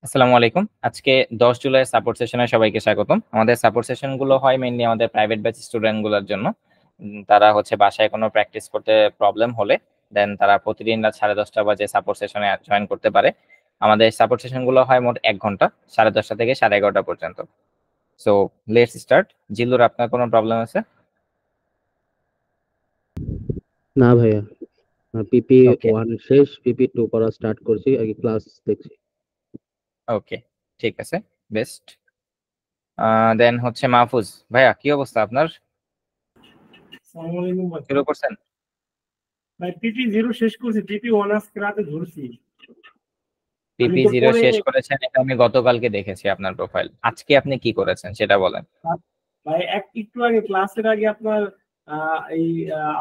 আসসালামু আলাইকুম। আজকে 10 জুলাই সাপোর্ট সেশনে সবাইকে স্বাগতম। আমাদের সাপোর্ট সেশন গুলো হয় মেইনলি আমাদের প্রাইভেট ব্যাচ স্টুডেন্ট গুলোর জন্য। তারা হচ্ছে বাসায় কোনো প্র্যাকটিস করতে প্রবলেম হলে দেন তারা প্রতিদিন রাত 10:30 বাজে সাপোর্ট সেশনে জয়েন করতে পারে। আমাদের সাপোর্ট সেশন গুলো হয় মোট 1 ঘন্টা, 10:30 থেকে 11:30 পর্যন্ত। So let's start. জিল্লুর, আপনার কোনো প্রবলেম আছে? না ভাইয়া, পিপি ওকে, 1 শেষ, পিপি 2 করা স্টার্ট করছি, আগে ক্লাস দেখছি। ওকে, ঠিক আছে, বেস্ট। দেন হচ্ছে মাহফুজ ভাইয়া, কি অবস্থা আপনার? আসসালামু আলাইকুম ভাই। শুরু করছেন? ভাই পিপি জিরো শেষ করছি, পিপি ওয়ান আজকে রাতে ধরছি। আমি পিপি তো জিরো পরে শেষ করেছেন, এটা আমি গতকালকে দেখেছি আপনার প্রোফাইল। আজকে আপনি কি করেছেন সেটা বলেন। ভাই একটু আগে ক্লাসের আগে আপনার এই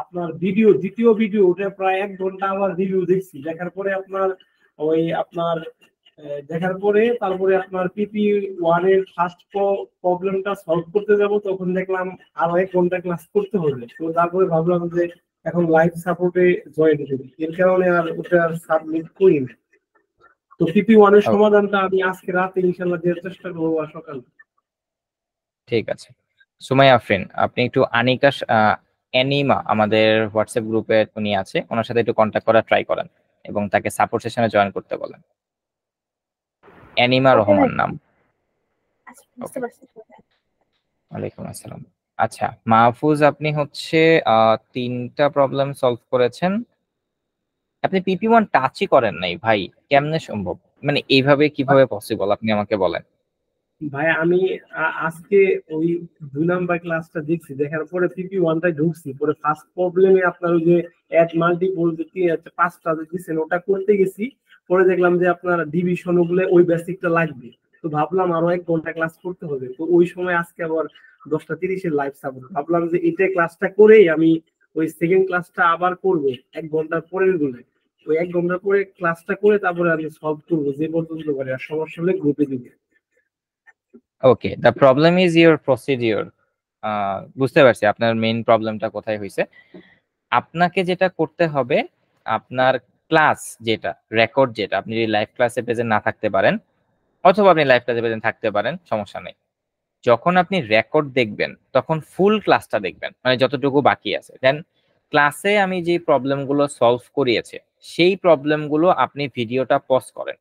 আপনার ভিডিও, দ্বিতীয় ভিডিও, ওটা প্রায় 1 ঘন্টা আমার রিভিউ দেখছি। দেখার পরে আপনার ওই আপনার দেখার পরে তারপরে আপনার পিপি ওয়ান এর ফার্স্ট প্রবলেমটা সলভ করতে যাব, তখন দেখলাম আরো 1 ঘন্টা ক্লাস করতে হবে। তো তারপরে ভাবলাম যে এখন লাইভ সাপোর্টে জয়েন করি, এর কারণে আর ওটা সাবমিট করিনি। তো পিপি ওয়ান এর ও, সমাধানটা আমি আজকে রাতে ইনশাল্লাহ দেওয়ার চেষ্টা করবো আর সকালে। ঠিক আছে। সুমাইয়া আফরিন, আপনি একটু আনিকা অ্যানিমা আমাদের হোয়াটসঅ্যাপ গ্রুপে উনি আছে, ওনার সাথে একটু কন্ট্যাক্ট করার ট্রাই করেন এবং তাকে সাপোর্ট সেশনে জয়েন করতে বলেন। অ্যানিমা ওকে ভাই। রহমান নাম। আচ্ছা, বুঝতে ওকে, পারছি। ওয়ালাইকুম আসসালাম। আচ্ছা মাহফুজ, আপনি হচ্ছে 3টা প্রবলেম সলভ করেছেন। আপনি পিপি ওয়ান টাচই করেন নাই ভাই, কেমনে সম্ভব? মানে এইভাবে কিভাবে পসিবল আপনি আমাকে বলেন। ভাই আমি আজকে ওই 2 নাম্বার ক্লাসটা দেখছি, দেখার পরে পিপি ওয়ানটাই ঢুকছি। পরে ফার্স্ট প্রবলেমে আপনার ওই যে অ্যাড মাল্টিপল যে 5টা দিচ্ছেন ওটা করতে গেছি। পরে দেখলাম যে আপনার ডিভিশন ওগুলো ওই বেসিকটা লাগবে। তো ভাবলাম আরো 1 ঘন্টা ক্লাস করতে হবে। তো ওই সময় আজকে আবার 10:30-এর লাইভ সাপোর্ট, ভাবলাম যে এটা ক্লাসটা করেই আমি ওই সেকেন্ড ক্লাসটা আবার করব 1 ঘন্টার পরের গুলো। ওই 1 ঘন্টা পরে ক্লাসটা করে তারপরে আমি সলভ করবো যে পর্যন্ত পারি, আর সমস্যা হলে গ্রুপে দিবে। Okay, the problem is your procedure. বুঝতে পারছি আপনার মেইন প্রবলেমটা কোথায় হয়েছে। আপনাকে যেটা করতে হবে, আপনার ক্লাস যেটা রেকর্ড, যেটা আপনি যদি লাইভ ক্লাসে প্রেজেন্ট না থাকতে পারেন অথবা আপনি লাইভ ক্লাসে প্রেজেন্ট থাকতে পারেন, সমস্যা নেই। যখন আপনি রেকর্ড দেখবেন তখন ফুল ক্লাসটা দেখবেন, মানে যতটুকু বাকি আছে। দেন ক্লাসে আমি যে প্রবলেমগুলো সলভ করিয়েছে সেই প্রবলেমগুলো আপনি ভিডিওটা পজ করেন।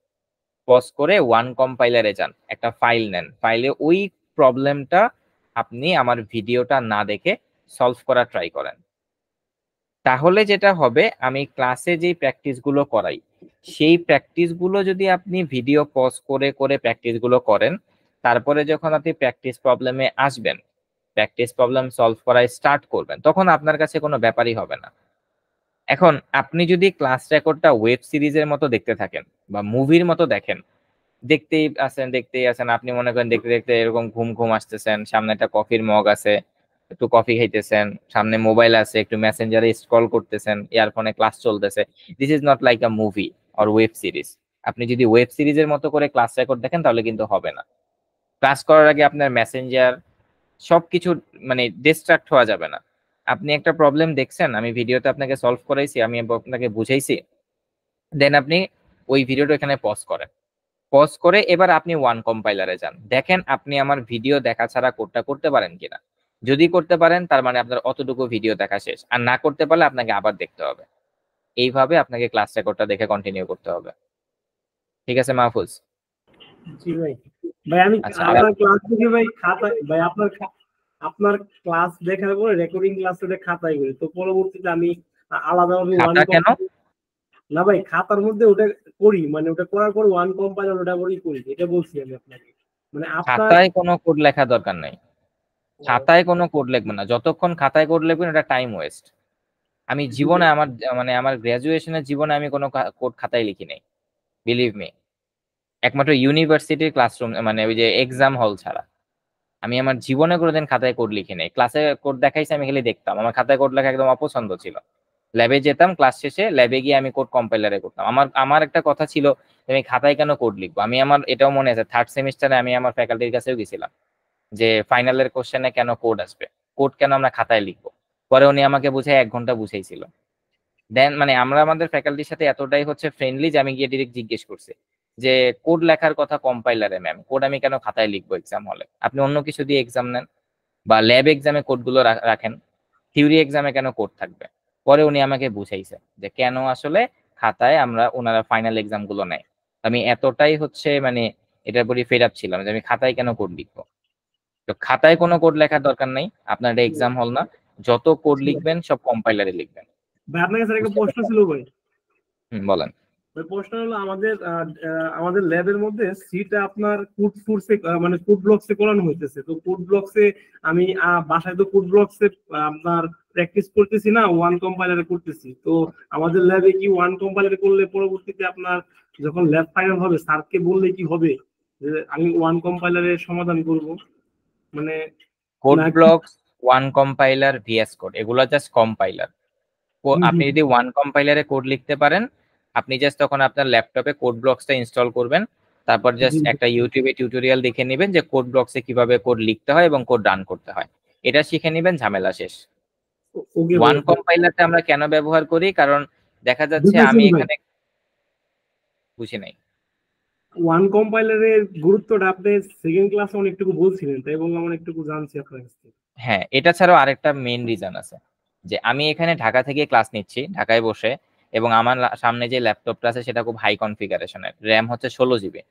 পজ করে ওয়ান কম্পাইলারে যান, একটা ফাইল নেন, ফাইলে ওই প্রবলেমটা আপনি আমার ভিডিওটা না দেখে সলভ করা ট্রাই করেন। তাহলে যেটা হবে, আমি ক্লাসে যেই প্র্যাকটিসগুলো করাই সেই প্র্যাকটিসগুলো যদি আপনি ভিডিও পজ করে করে প্র্যাকটিসগুলো করেন, তারপরে যখন আপনি প্র্যাকটিস প্রবলেমে আসবেন, প্র্যাকটিস প্রবলেম সলভ করায় স্টার্ট করবেন, তখন আপনার কাছে কোনো ব্যাপারই হবে না। এখন আপনি যদি ক্লাস রেকর্ডটা ওয়েব সিরিজের মতো দেখতে থাকেন বা মুভির মতো দেখেন, দেখতেই আছেন, আপনি মনে করেন দেখতে দেখতে এরকম ঘুম ঘুম আসতেছেন, সামনে একটা কফির মগ আছে, একটু কফি খাইতেছেন, সামনে মোবাইল আছে, একটু মেসেঞ্জারে স্ক্রল করতেছেন, ইয়ারফোনে ক্লাস চলতেছে। This is not like a movie or web series. আপনি যদি ওয়েব সিরিজের মতো করে ক্লাস রেকর্ড দেখেন তাহলে কিন্তু হবে না। ক্লাস করার আগে আপনার মেসেঞ্জার সবকিছু মানে ডিস্ট্রাক্ট হওয়া যাবে না। আপনি একটা প্রবলেম দেখছেন, আমি ভিডিওতে আপনাকে সলভ করাইছি, আমি আপনাকে বুঝাইছি, দেন আপনি ওই ভিডিওটা এখানে পজ করেন। পজ করে এবার আপনি ওয়ান কম্পাইলারে যান, দেখেন আপনি আমার ভিডিও দেখা ছাড়া কোডটা করতে পারেন কিনা। যদি করতে পারেন তার মানে আপনার অতটুকু ভিডিও দেখা শেষ, আর না করতে পারলে আপনাকে আবার দেখতে হবে। এইভাবে আপনাকে ক্লাস রেকর্ডটা দেখে কন্টিনিউ করতে হবে। ঠিক আছে মাহফুজ? জি ভাই। ভাই আমি আচ্ছা, আর আপনার ক্লাস দেখে ভাই খাতা, ভাই আপনার ক্লাস দেখার পরে রেকর্ডিং ক্লাস ওটা খাতায় করি। তো পরবর্তীতে আমি আলাদাভাবে ওয়ান খাতা কেন? না ভাই, খাতার মধ্যে ওটা করি, মানে ওটা করার পর ওয়ান কম্পাইলার ওটা করেই করি, এটা বলছি আমি আপনাকে। মানে আপনার খাতায় কোনো কোড লেখা দরকার নাই। খাতায় কোনো কোড লিখবেন না, যতক্ষণ খাতায় কোড লিখবেন এটা টাইম ওয়েস্ট। আমি জীবনে আমার মানে আমার গ্রাজুয়েশনের জীবনে আমি কোনো কোড খাতায় লিখি নাই, বিলিভ মি। একমাত্র ইউনিভার্সিটির ক্লাসরুম মানে ওই যে এক্সাম হল ছাড়া আমি আমার জীবনে কোনোদিন খাতায় কোড লিখি নাই। ক্লাসে কোড দেখাইছে, আমি খালি দেখতাম, আমার খাতায় কোড লেখা একদম অপছন্দ ছিল। ল্যাবে যেতাম, ক্লাস শেষে ল্যাবে গিয়ে আমি কোড কম্পাইলারে করতাম। আমার আমার একটা কথা ছিল যে আমি খাতায় কেন কোড লিখবো। আমি আমার এটাও মনে আছে, থার্ড সেমিস্টারে আমি আমার ফ্যাকাল্টির কাছেও গেছিলাম যে ফাইনালের কোশ্চেনে কেন কোড আসবে, কোড কেন আমরা খাতায় লিখবো। পরে উনি আমাকে বুঝাই 1 ঘন্টা বুঝাইছিল। দেন মানে আমরা আমাদের ফ্যাকাল্টির সাথে এতটাই হচ্ছে ফ্রেন্ডলি যে আমি গিয়ে ডিরেক্ট জিজ্ঞেস করছি যে কোড লেখার কথা কম্পাইলারে ম্যাম, কোড আমি কেন খাতায় লিখবো এক্সাম হলে? আপনি অন্য কিছু দিয়ে এক্সাম নেন বা ল্যাব এক্সামে কোডগুলো রাখেন, থিওরি এক্সামে কেন কোড থাকবে? পরে উনি আমাকে বুঝাইছে যে কেন আসলে খাতায় ওনারা ফাইনাল এক্সাম গুলো নেয়। আমি এতটাই হচ্ছে মানে এটার প্রতি ফেড আপ ছিলাম যে আমি খাতায় কেন কোড লিখবো। তো খাতায় কোনো কোড লেখার দরকার নাই, আপনার এটা এক্সাম হল না, যত কোড লিখবেন সব কম্পাইলারে লিখবেন। ভাই আপনার কাছে একটা বুঝতে প্রশ্ন পারছেন? ছিল ভাই। বলেন। ওই প্রশ্ন হলো আমাদের ল্যাবের মধ্যে সিটা আপনার কোড ফোর্সে মানে কোড ব্লকসে করানো হইতেছে। তো কোড ব্লকসে আমি বাসায় তো কোড ব্লকসে আপনার প্র্যাকটিস করতেছি না, ওয়ান কম্পাইলারে করতেছি। তো আমাদের ল্যাবে কি ওয়ান কম্পাইলারে করলে পরবর্তীতে আপনার যখন ল্যাব ফাইনাল হবে স্যারকে বললে কি হবে যে আমি ওয়ান কম্পাইলারে সমাধান করব মানে কোড নাকি? Blocks, one compiler, VS code, এগুলো জাস্ট কম্পাইলার। আপনি যদি ওয়ান কম্পাইলারে কোড লিখতে পারেন, আপনি জাস্ট তখন আপনার ল্যাপটপে কোড ব্লকসটা ইনস্টল করবেন, তারপর জাস্ট একটা ইউটিউবে টিউটোরিয়াল দেখে নেবেন যে কোড ব্লকসে কিভাবে কোড লিখতে হয় এবং কোড রান করতে হয়, এটা শিখে নেবেন, ঝামেলা শেষ। ওকে ভাই, ওয়ান কম্পাইলারটা আমরা কেন ব্যবহার করি? কারণ দেখা যাচ্ছে বুঝেছেন আমি ভাই। এখানে বুঝি নাই। ওয়ান কম্পাইলারের গুরুত্বটা আপনি সেকেন্ড ক্লাসে অনেকটুকু বলছিলেন, তাই বললাম অনেকটুকু জানছি আপনার কাছ থেকে। হ্যাঁ, এটা ছাড়াও আরেকটা মেইন রিজন আছে যে আমি এখানে ঢাকা থেকে ক্লাস নিচ্ছি, ঢাকায় বসে, এবং আমার সামনে যে ল্যাপটপটা আছে সেটা খুব হাই কনফিগারেশনের, র্যাম হচ্ছে 16 জিবি।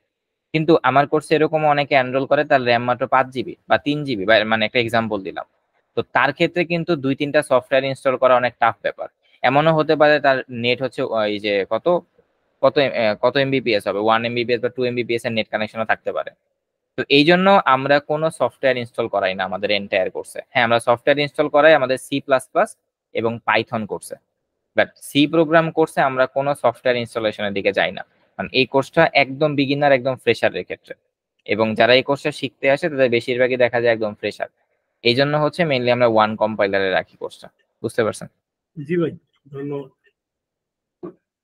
কিন্তু আমার কোর্সে এরকম অনেকে এনরোল করে তার র্যাম মাত্র 5 জিবি বা 3 জিবি, বা মানে একটা এক্সাম্পল দিলাম। তো তার ক্ষেত্রে কিন্তু 2-3টা সফটওয়্যার ইনস্টল করা অনেক টাফ ব্যাপার। এমনও হতে পারে তার নেট হচ্ছে ওই যে কত কত কত এমবিপিএস হবে, 1 এমবিপিএস বা 2 এমবিপিএস এর নেট কানেকশনও থাকতে পারে। তো এই জন্য আমরা কোনো সফটওয়্যার ইনস্টল করাই না আমাদের এন্টায়ার কোর্সে। হ্যাঁ, আমরা সফটওয়্যার ইনস্টল করাই আমাদের C++ এবং পাইথন কোর্সে, বাট সি প্রোগ্রাম কোর্সে আমরা কোনো সফটওয়্যার ইনস্টলেশনের দিকে যাই না। কারণ এই কোর্সটা একদম বিগিনার, একদম ফ্রেশারের ক্ষেত্রে, এবং যারা এই কোর্সটা শিখতে আসে তাদের বেশিরভাগই দেখা যায় একদম ফ্রেশার। এই জন্য হচ্ছে মেইনলি আমরা ওয়ান কম্পাইলারে রাখি কোর্সটা। বুঝতে পারছেন? জি ভাই, ধন্যবাদ।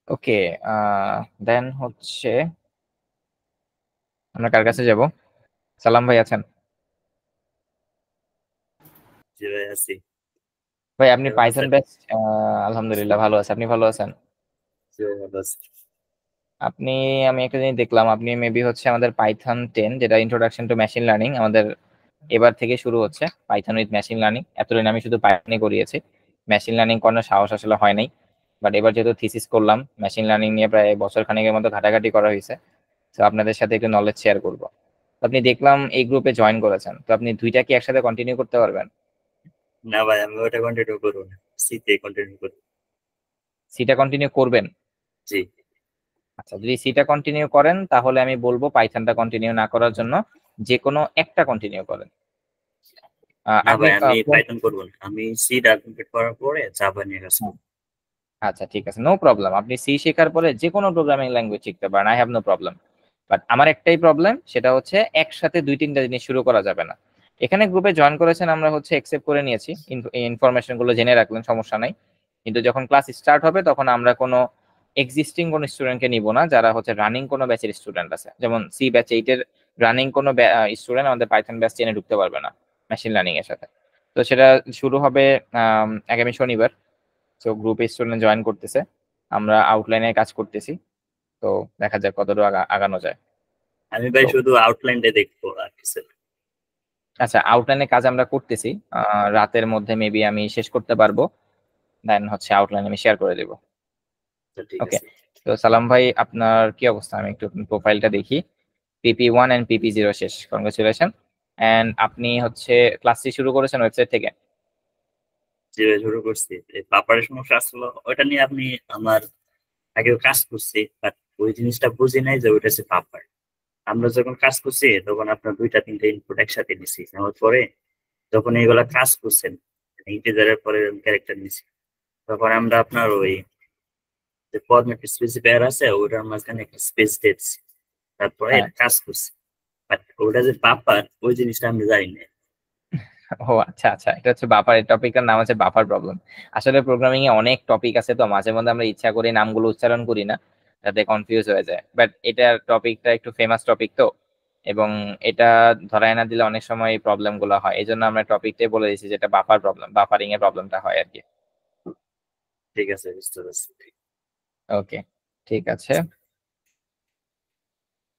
ওকে, দেন হচ্ছে আমরা কার কাছে যাব? সালাম ভাই আছেন? জি ভাই আছি। ভাই আপনি কেমন পাইথন আছেন? ব্যাচ? আলহামদুলিল্লাহ ভালো আছে, আপনি ভালো আছেন? জি ভাই ভালো আছি। আপনি, আমি একটা জিনিস দেখলাম, আপনি মেবি হচ্ছে আমাদের পাইথন 10, যেটা ইন্ট্রোডাকশন টু মেশিন লার্নিং, আমাদের এবার থেকে শুরু হচ্ছে পাইথন উইথ মেশিন লার্নিং। এতদিন আমি শুধু পাইথনই করিয়েছি, মেশিন লার্নিং করানোর সাহস আসলে হয় নাই। বাট এবার যেহেতু থিসিস করলাম, মেশিন লার্নিং নিয়ে প্রায় বছর খানেকের মতো ঘাটাঘাটি করা হয়েছে, তো আপনাদের সাথে একটু নলেজ শেয়ার করবো। তো আপনি দেখলাম এই গ্রুপে জয়েন করেছেন, তো আপনি দুইটা কি একসাথে কন্টিনিউ করতে পারবেন? না ভাই, আমি ওটা কন্টিনিউ করবো না, সিতে কন্টিনিউ করবো। সিটা কন্টিনিউ করবেন? জি। আচ্ছা, যদি সিটা কন্টিনিউ করেন তাহলে আমি বলবো পাইথনটা কন্টিনিউ না করার জন্য যে কোনো একটা কন্টিনিউ করেন। না আপনি ভাই, আমি পাইথন করবো না, আমি সিটা কমপ্লিট করার পরে জাভা নিয়ে কাজ করবো। আচ্ছা ঠিক আছে, নো প্রবলেম, আপনি সি শেখার পরে যে কোনো প্রোগ্রামিং ল্যাঙ্গুয়েজ শিখতে পারেন, I have no problem. But আমার একটাই প্রবলেম, সেটা হচ্ছে একসাথে 2-3টা জিনিস শুরু করা যাবে না। এখানে গ্রুপে জয়েন করেছেন, আমরা হচ্ছে অ্যাকসেপ্ট করে নিয়েছি, ইনফরমেশন গুলো জেনে রাখলেন, সমস্যা নাই। কিন্তু যখন ক্লাস স্টার্ট হবে তখন আমরা কোনো এক্সিস্টিং কোনো স্টুডেন্টকে নিব না, যারা হচ্ছে রানিং কোনো ব্যাচের স্টুডেন্ট আছে, যেমন সি ব্যাচ 8 এর রানিং কোনো স্টুডেন্ট আমাদের পাইথন ব্যাচ 10 ঢুকতে পারবে না মেশিন লার্নিং এর সাথে। তো সেটা শুরু হবে আগামী শনিবার। তো গ্রুপে স্টুডেন্ট জয়েন করতেছে, আমরা আউটলাইনে কাজ করতেছি, তো দেখা যাক কতটুকু আগানো যায়। আমি ভাই তো শুধু আউটলাইনটা দেখবো আর কিছু না। আচ্ছা, আউটলাইনে কাজ আমরা করতেছি, রাতের মধ্যে মেবি আমি শেষ করতে পারবো, দেন হচ্ছে আউটলাইন আমি শেয়ার করে দেবো। তো ঠিক ওকে, আছে। তো সালাম ভাই আপনার কি অবস্থা? আমি একটু প্রোফাইলটা দেখি। PP1 এন্ড PP0 শেষ, কংগ্রেচুলেশন। এন্ড আপনি হচ্ছে ক্লাসটি শুরু করেছেন ওয়েবসাইট থেকে? যেভাবে শুরু করছি, বাপারের সমস্যা আসলো ওইটা নিয়ে আপনি আমার আগেও কাজ করছি, বাট ওই জিনিসটা বুঝি নাই যে ওইটা হচ্ছে বাপার। আমরা যখন কাজ করছি তখন আপনার 2-3টা ইনপুট একসাথে নিছি, নেওয়ার পরে যখন এইগুলা কাজ করছেন ইন্টিজারের পরে ক্যারেক্টার নিছি, তখন আমরা আপনার ওই যে ফরম্যাট স্পেসিফায়ার আছে ওটার মাঝখানে একটা স্পেস দিয়েছি, তারপরে হ্যাঁ। এটা কাজ করছে। বাট ওটা যে বাপার ওই জিনিসটা আমি জানি না। ও আচ্ছা আচ্ছা, এটা হচ্ছে বাফার, এই টপিকটার নাম হচ্ছে বাফার প্রবলেম। আসলে প্রোগ্রামিং এ অনেক টপিক আছে, তো মাঝে মধ্যে আমরা ইচ্ছা করে নামগুলো উচ্চারণ করি না, যাতে কনফিউজ হয়ে যায়। বাট এটার টপিকটা একটু ফেমাস টপিক তো, এবং এটা ধরায় না দিলে অনেক সময় এই প্রবলেম গুলো হয়, এই জন্য আমরা টপিকটাই বলে দিচ্ছি যেটা বাফার প্রবলেম, বাফারিং এর প্রবলেমটা হয় আর কি। ঠিক আছে, বুঝতে পারছি। ওকে, ঠিক আছে।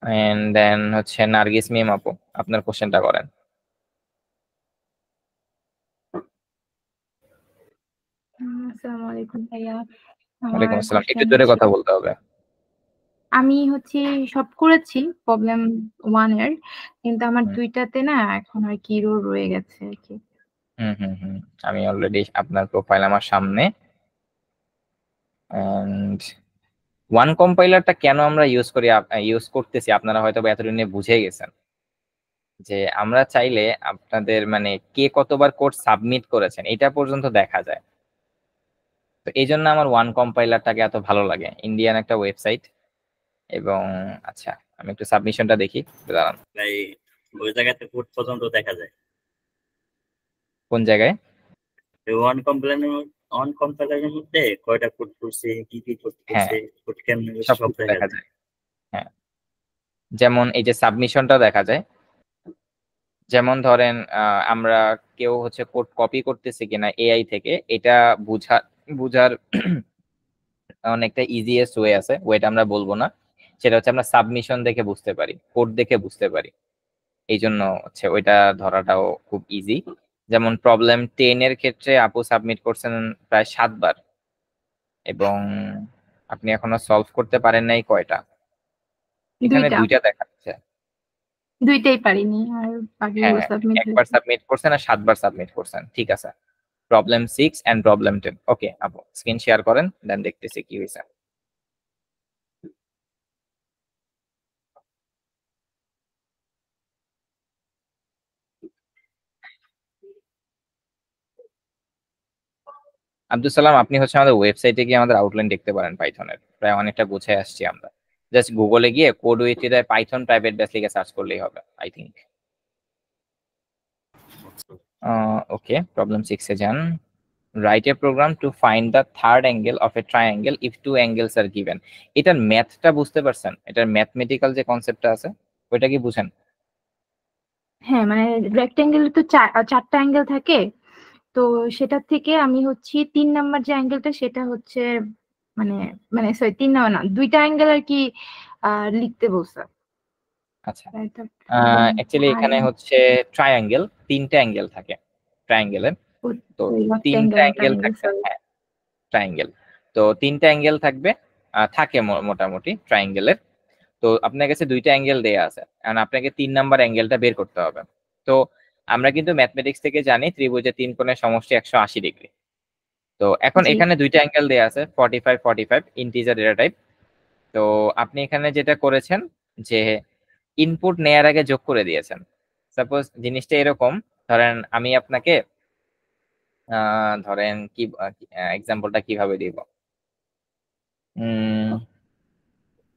এন্ড দেন হচ্ছে নার্গিস মিম আপু, আপনার কোশ্চেনটা করেন। আসসালামু আলাইকুম ভাইয়া। আমার ওয়ালাইকুম আসসালাম, একটু কোশ্চেন জোরে কথা বলতে হবে। আমি হচ্ছে সব করেছি প্রবলেম 1 এর, কিন্তু আমার হুম। 2টাতে না এখন আর কি এরর রয়ে গেছে আর কি। আমি অলরেডি আপনার প্রোফাইল আমার সামনে। এন্ড ওয়ান কম্পাইলারটা কেন আমরা ইউজ করতেছি আপনারা হয়তো বা এতদিন নিয়ে বুঝে গেছেন যে আমরা চাইলে আপনাদের মানে কে কতবার কোড সাবমিট করেছেন এটা পর্যন্ত দেখা যায়। তো এই জন্য আমার ওয়ান কম্পাইলারটাকে এত ভালো লাগে, ইন্ডিয়ান একটা ওয়েবসাইট। এবং আচ্ছা আমি একটু সাবমিশনটা দেখি, দাঁড়ান। তাই ওই জায়গাতে কোড পর্যন্ত দেখা যায়। কোন জায়গায়? ওয়ান কম্পাইলারের মধ্যে কয়টা কোড করছে, কি কি কোড হ্যাঁ, করছে, কোড কেমনে করছে, সব সব কিছু দেখা দেখা যায়। যায়। হ্যাঁ, যেমন এই যে সাবমিশনটা দেখা যায়। যেমন ধরেন আমরা কেউ হচ্ছে কোড কপি করতেছে কিনা এআই থেকে, এটা বুঝার অনেকটা ইজিয়েস্ট ওয়ে আছে, ওয়েটা আমরা বলবো না। সেটা হচ্ছে আমরা সাবমিশন দেখে বুঝতে পারি, কোড দেখে বুঝতে পারি। এই জন্য হচ্ছে ওইটা ধরাটাও খুব ইজি। যেমন প্রবলেম 10 এর ক্ষেত্রে আপু সাবমিট করছেন প্রায় 7 বার, এবং আপনি এখনো সলভ করতে পারেন নাই কয়টা? এখানে 2টা, 2টা দেখাচ্ছে। 2টাই পারিনি, আর বাকিগুলো হ্যাঁ, সাবমিট একবার হয়েছে। সাবমিট করছেন আর 7 বার সাবমিট করছেন, ঠিক আছে। Problem 6 and problem 10। ওকে আপু স্ক্রিন শেয়ার করেন, দেন দেখতেছি কি হয়েছে। আব্দুল সালাম, আপনি হচ্ছে আমাদের ওয়েবসাইটে গিয়ে আমাদের আউটলাইন দেখতে পারেন পাইথনের, প্রায় অনেকটা গুছিয়ে আসছি আমরা। জাস্ট গুগলে গিয়ে code with Python private base লিখে সার্চ করলেই হবে আই থিংক। ওকে, প্রবলেম 6 এ যান। Write a program to find the third angle of a triangle if two angles are given. এটার ম্যাথটা বুঝতে পারছেন? এটার ম্যাথমেটিক্যাল যে কনসেপ্টটা আছে ওইটা কি বুঝেন? হ্যাঁ, মানে রেক্টেঙ্গেলে তো 4টা অ্যাঙ্গেল থাকে, তো সেটার থেকে আমি হচ্ছে 3 নাম্বার যে অ্যাঙ্গেলটা সেটা হচ্ছে মানে মানে সরি 3 নাম্বার না, 2টা অ্যাঙ্গেল আর কি লিখতে বলছে। আচ্ছা, এটা অ্যাকচুয়ালি এখানে আর হচ্ছে ট্রায়াঙ্গেল, 3টা অ্যাঙ্গেল থাকে ট্রায়াঙ্গেলের। তো 3টা রেক্টেঙ্গেল অ্যাঙ্গেল ট্রায়াঙ্গেল থাকবে, সরি। হ্যাঁ ট্রায়াঙ্গেল। তো 3টা অ্যাঙ্গেল থাকবে, থাকে মোটামুটি ট্রায়াঙ্গেলের। তো আপনার কাছে 2টা অ্যাঙ্গেল দেয়া আছে, কারণ আপনাকে 3 নাম্বার অ্যাঙ্গেলটা বের করতে হবে। তো আমরা কিন্তু ম্যাথমেটিক্স থেকে জানি ত্রিভুজের 3 কোণের সমষ্টি 180 ডিগ্রি। তো এখন জি। এখানে 2টা অ্যাঙ্গেল দেয়া আছে 45 45 ইন্টিজার ডেটা টাইপ। তো আপনি এখানে যেটা করেছেন যে ইনপুট নেয়ার আগে যোগ করে দিয়েছেন। সাপোজ জিনিসটা এরকম, ধরেন আমি আপনাকে ধরেন কি এক্সাম্পলটা কিভাবে দিব,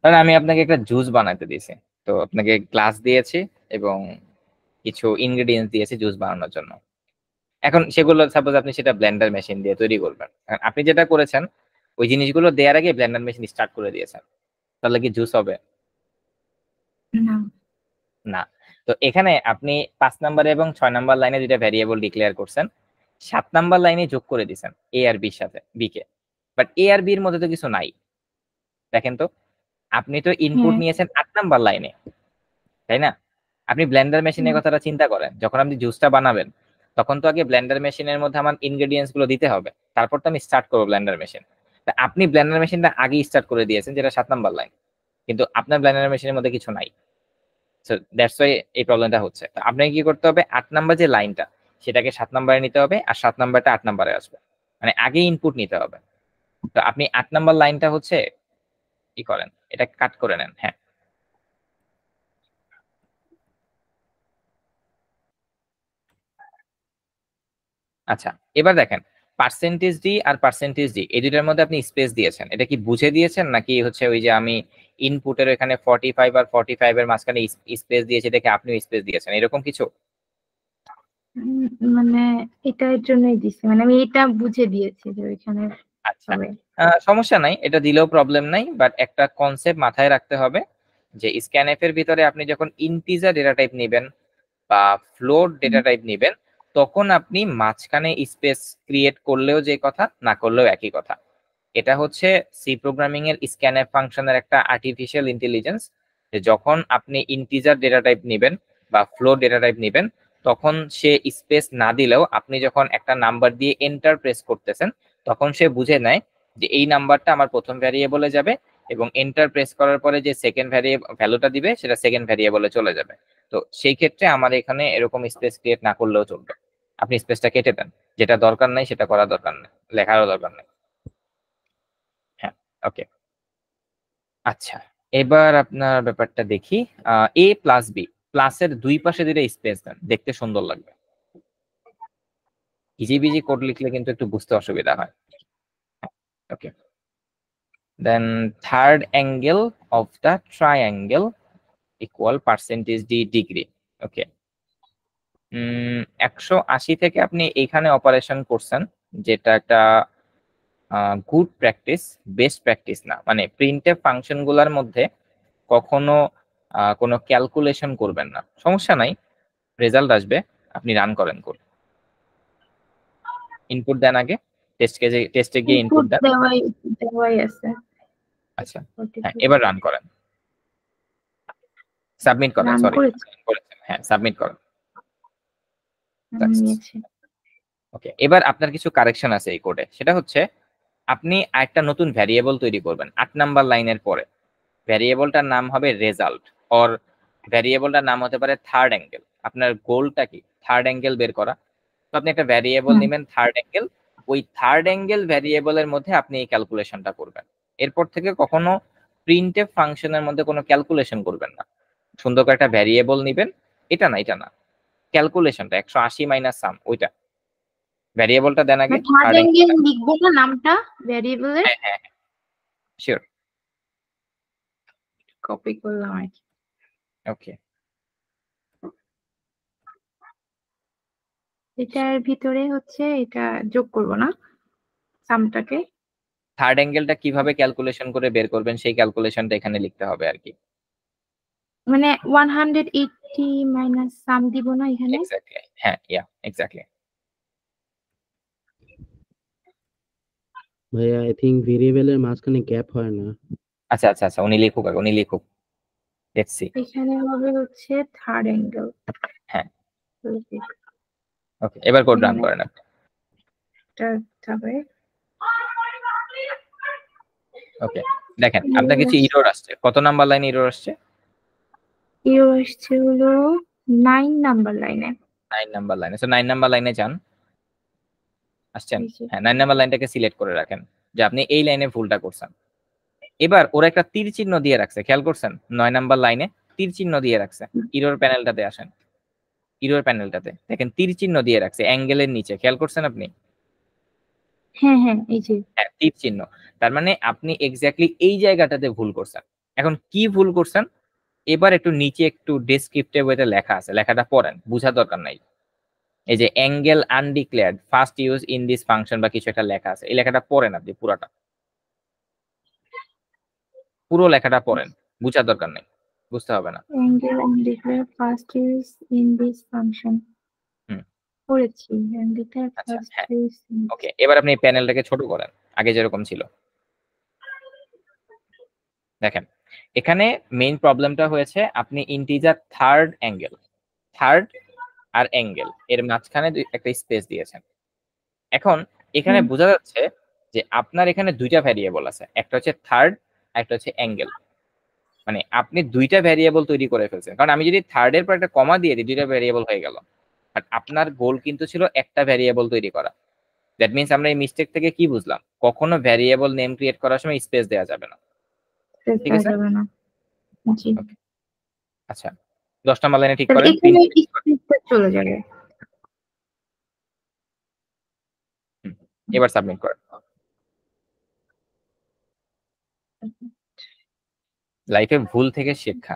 ধরেন আমি আপনাকে একটা জুস বানাতে দিয়েছি। তো আপনাকে গ্লাস দিয়েছি এবং কিছু ইনগ্রেডিয়েন্টস দিয়েছি জুস বানানোর জন্য। এখন সেগুলো সাপোজ আপনি সেটা ব্লেন্ডার মেশিন দিয়ে তৈরি করবেন। এখন আপনি যেটা করেছেন ওই জিনিসগুলো দেওয়ার আগে ব্লেন্ডার মেশিন স্টার্ট করে দিয়েছেন, তাহলে কি জুস হবে? না। না। তো এখানে আপনি 5 নাম্বার এবং 6 নাম্বার লাইনে 2টা ভ্যারিয়েবল ডিক্লেয়ার করছেন, 7 নাম্বার লাইনে যোগ করে দিয়েছেন এ আর বির সাথে বি কে। বাট এ আর বির মধ্যে তো কিছু নাই। দেখেন তো, আপনি তো ইনপুট হ্যাঁ। নিয়েছেন 8 নাম্বার লাইনে, তাই না? আপনি ব্লেন্ডার মেশিনের হুম। কথাটা চিন্তা করেন, যখন আপনি জুসটা বানাবেন তখন তো আগে ব্লেন্ডার মেশিনের মধ্যে আমার ইনগ্রেডিয়েন্টস গুলো দিতে হবে, তারপর তো আমি স্টার্ট করবো ব্লেন্ডার মেশিন। তা আপনি ব্লেন্ডার মেশিনটা আগেই স্টার্ট করে দিয়েছেন, যেটা 7 নাম্বার লাইন, কিন্তু আপনার ব্লেন্ডার মেশিনের মধ্যে কিছু নাই। সো দ্যাটস ওয়াই এই প্রবলেমটা হচ্ছে। তো আপনাকে কি করতে হবে, 8 নাম্বার যে লাইনটা সেটাকে 7 নাম্বারে নিতে হবে, আর 7 নাম্বারটা 8 নাম্বারে আসবে, মানে আগে ইনপুট নিতে হবে। তো আপনি 8 নাম্বার লাইনটা হচ্ছে কি করেন, এটা কাট করে নেন। হ্যাঁ, আচ্ছা এবার দেখেন, পার্সেন্টেজ ডি আর পার্সেন্টেজ ডি এই দুটার মধ্যে আপনি স্পেস দিয়েছেন, এটা কি বুঝে দিয়েছেন নাকি হচ্ছে ওই যে আমি ইনপুটের এখানে 45 আর 45 এর মাঝখানে স্পেস দিয়েছি দেখে আপনিও স্পেস দিয়েছেন, এরকম কিছু? উম, মানে এটার জন্যই দিছি, মানে আমি এটা বুঝে দিয়েছি যে ওইখানে আচ্ছা, হবে। সমস্যা নাই, এটা দিলেও প্রবলেম নাই। বাট একটা কনসেপ্ট মাথায় রাখতে হবে যে স্ক্যানএফ এর ভিতরে আপনি যখন ইন্টিজার ডেটা টাইপ নেবেন বা ফ্লোট ডেটা টাইপ নেবেন, তখন আপনি মাঝখানে স্পেস ক্রিয়েট করলেও যে কথা, না করলেও একই কথা। এটা হচ্ছে সি প্রোগ্রামিং এর স্ক্যানএফ ফাংশনের একটা আর্টিফিশিয়াল ইন্টেলিজেন্স, যে যখন আপনি ইন্টিজার ডেটা টাইপ নেবেন বা ফ্লোট ডেটা টাইপ নেবেন, তখন সে স্পেস না দিলেও আপনি যখন একটা নাম্বার দিয়ে এন্টার প্রেস করতেছেন, তখন সে বুঝে নেয় যে এই নাম্বারটা আমার প্রথম ভ্যারিয়েবলে যাবে, এবং এন্টার প্রেস করার পরে যে সেকেন্ড ভ্যালুটা দিবে সেটা সেকেন্ড ভ্যারিয়েবলে চলে যাবে। তো সেই ক্ষেত্রে আমার এখানে এরকম স্পেস ক্রিয়েট না করলেও চলবে, আপনি স্পেসটা কেটে দেন, যেটা দরকার নাই সেটা করা দরকার নেই, লেখারও দরকার নেই। হ্যাঁ, ওকে। আচ্ছা, এবার আপনার ব্যাপারটা দেখি। এ প্লাস বি, প্লাসের দুই পাশে দুইটা স্পেস দেন, দেখতে সুন্দর লাগবে। ইজিবিজি কোড লিখলে কিন্তু একটু বুঝতে অসুবিধা হয়। Okay, then third angle of the triangle equal percentage D degree. Okay, 180 থেকে আপনি এইখানে অপারেশন করছেন, যেটা একটা গুড প্র্যাকটিস, বেস্ট প্র্যাকটিস না। মানে প্রিন্টএফ ফাংশন গুলার মধ্যে কখনো কোনো ক্যালকুলেশন করবেন না, সমস্যা নাই, রেজাল্ট আসবে, আপনি রান করেন কোড। ইনপুট দেন আগে, টেস্টে গিয়ে ইনপুট দেন। দেওয়াই আছে। আচ্ছা, হ্যাঁ, এবার রান করেন, সাবমিট করেন, রান সরি করেছি। হ্যাঁ সাবমিট করেন। নিয়েছি। ওকে, এবার আপনার কিছু কারেকশন আছে এই কোডে, সেটা হচ্ছে আপনি একটা নতুন ভ্যারিয়েবল তৈরি করবেন 8 নাম্বার লাইনের পরে। ভ্যারিয়েবলটার নাম হবে রেজাল্ট, অর ভ্যারিয়েবলটার নাম হতে পারে থার্ড অ্যাঙ্গেল। আপনার গোলটা কি? থার্ড অ্যাঙ্গেল বের করা। তো আপনি একটা ভ্যারিয়েবল নেবেন থার্ড অ্যাঙ্গেল, ওই থার্ড অ্যাঙ্গেল ভ্যারিয়েবলের মধ্যে আপনি এই ক্যালকুলেশনটা করবেন। এরপর থেকে কখনো প্রিন্টএফ ফাংশনের মধ্যে কোনো ক্যালকুলেশন করবেন না। সুন্দর করে একটা ভ্যারিয়েবল নেবেন, এটা না ক্যালকুলেশনটা 180 মাইনাস সাম, ওইটা ভ্যারিয়েবলটা দেন আগে। থার্ড অ্যাঙ্গেল লিখবো না নামটা ভ্যারিয়েবলের? হ্যাঁ হ্যাঁ শিওর। কপি করলাম আর কি। ওকে, এটার ভিতরে হচ্ছে এটা যোগ করব না সামটাকে? থার্ড অ্যাঙ্গেলটা কিভাবে ক্যালকুলেশন করে বের করবেন সেই ক্যালকুলেশনটা এখানে লিখতে হবে আর কি। মানে 180 মাইনাস সাম দিব না এখানে? এক্স্যাক্টলি, হ্যাঁ এক্স্যাক্টলি। ভাইয়া আই থিংক ভেরিয়েবলের মাঝখানে গ্যাপ হয় না। আচ্ছা উনি লিখুক, লেটস সি। এখানে হবে হচ্ছে থার্ড অ্যাঙ্গেল। হ্যাঁ, ওকে, এবার কোড রান করেন আপনি। তবে ওকে, দেখেন আপনার কিছু এরর আসছে। কত নাম্বার লাইনে এরর আসছে? এরর আসছে হলো 9 নাম্বার লাইনে। 9 নাম্বার লাইনে। সো 9 নাম্বার লাইনে যান, আসছেন? হ্যাঁ, 9 নাম্বার লাইনটাকে সিলেক্ট করে রাখেন যে আপনি এই লাইনে ভুলটা করছেন। এবার ওরা একটা তীর চিহ্ন দিয়ে রাখছে, খেয়াল করছেন? 9 নাম্বার লাইনে তীর চিহ্ন দিয়ে রাখছে। এরর প্যানেলটাতে আসেন, এরর প্যানেলটাতে দেখেন তীর চিহ্ন দিয়ে রাখছে অ্যাঙ্গেলের নিচে, খেয়াল করছেন আপনি? হ্যাঁ এই যে হ্যাঁ, তীর চিহ্ন। তার মানে আপনি এক্স্যাক্টলি এই জায়গাটাতে ভুল করছেন। এখন কি ভুল করছেন? এবার একটু নিচে একটু ডেসক্রিপটিভ ওয়েতে লেখা আছে, লেখাটা পড়েন, বুঝা দরকার নাই। এই যে angle undeclared first use in this function বা কিছু একটা লেখা আছে, এই লেখাটা পড়েন আপনি পুরোটা, পুরো লেখাটা পড়েন, বুঝার দরকার নেই, বুঝতে হবে না। Angle undeclared first use in this function পড়েছি। অ্যাঙ্গেলটা আচ্ছা, ফার্স্ট হ্যাঁ, ইউজ। ওকে, এবার আপনি প্যানেলটাকে ছোট করেন, আগে যেরকম ছিল। দেখেন এখানে মেইন প্রবলেমটা হয়েছে আপনি ইন্টিজার থার্ড আর অ্যাঙ্গেল এর মাঝখানে একটা স্পেস দিয়েছেন। এখন এখানে বোঝা যাচ্ছে যে আপনার এখানে দুইটা ভ্যারিয়েবল আছে, একটা হচ্ছে থার্ড, একটা হচ্ছে অ্যাঙ্গেল। মানে আপনি দুইটা ভ্যারিয়েবল তৈরি করে ফেলছেন, কারণ আমি যদি থার্ডের পর একটা কমা দিয়ে দিই দুইটা ভ্যারিয়েবল হয়ে গেল। বাট আপনার গোল কিন্তু ছিল একটা ভ্যারিয়েবল তৈরি করা। দ্যাট মিনস আমরা এই মিস্টেক থেকে কি বুঝলাম? কখনো ভ্যারিয়েবল নেম ক্রিয়েট করার সময় স্পেস দেওয়া যাবে না, ঠিক আছে? জি। আচ্ছা, 10 নাম্বার লাইনে ঠিক তাহলে করেন, এখানে স্পেসটা চলে যাবে। এবার সাবমিট করেন। লাইফে ভুল থেকে শিক্ষা,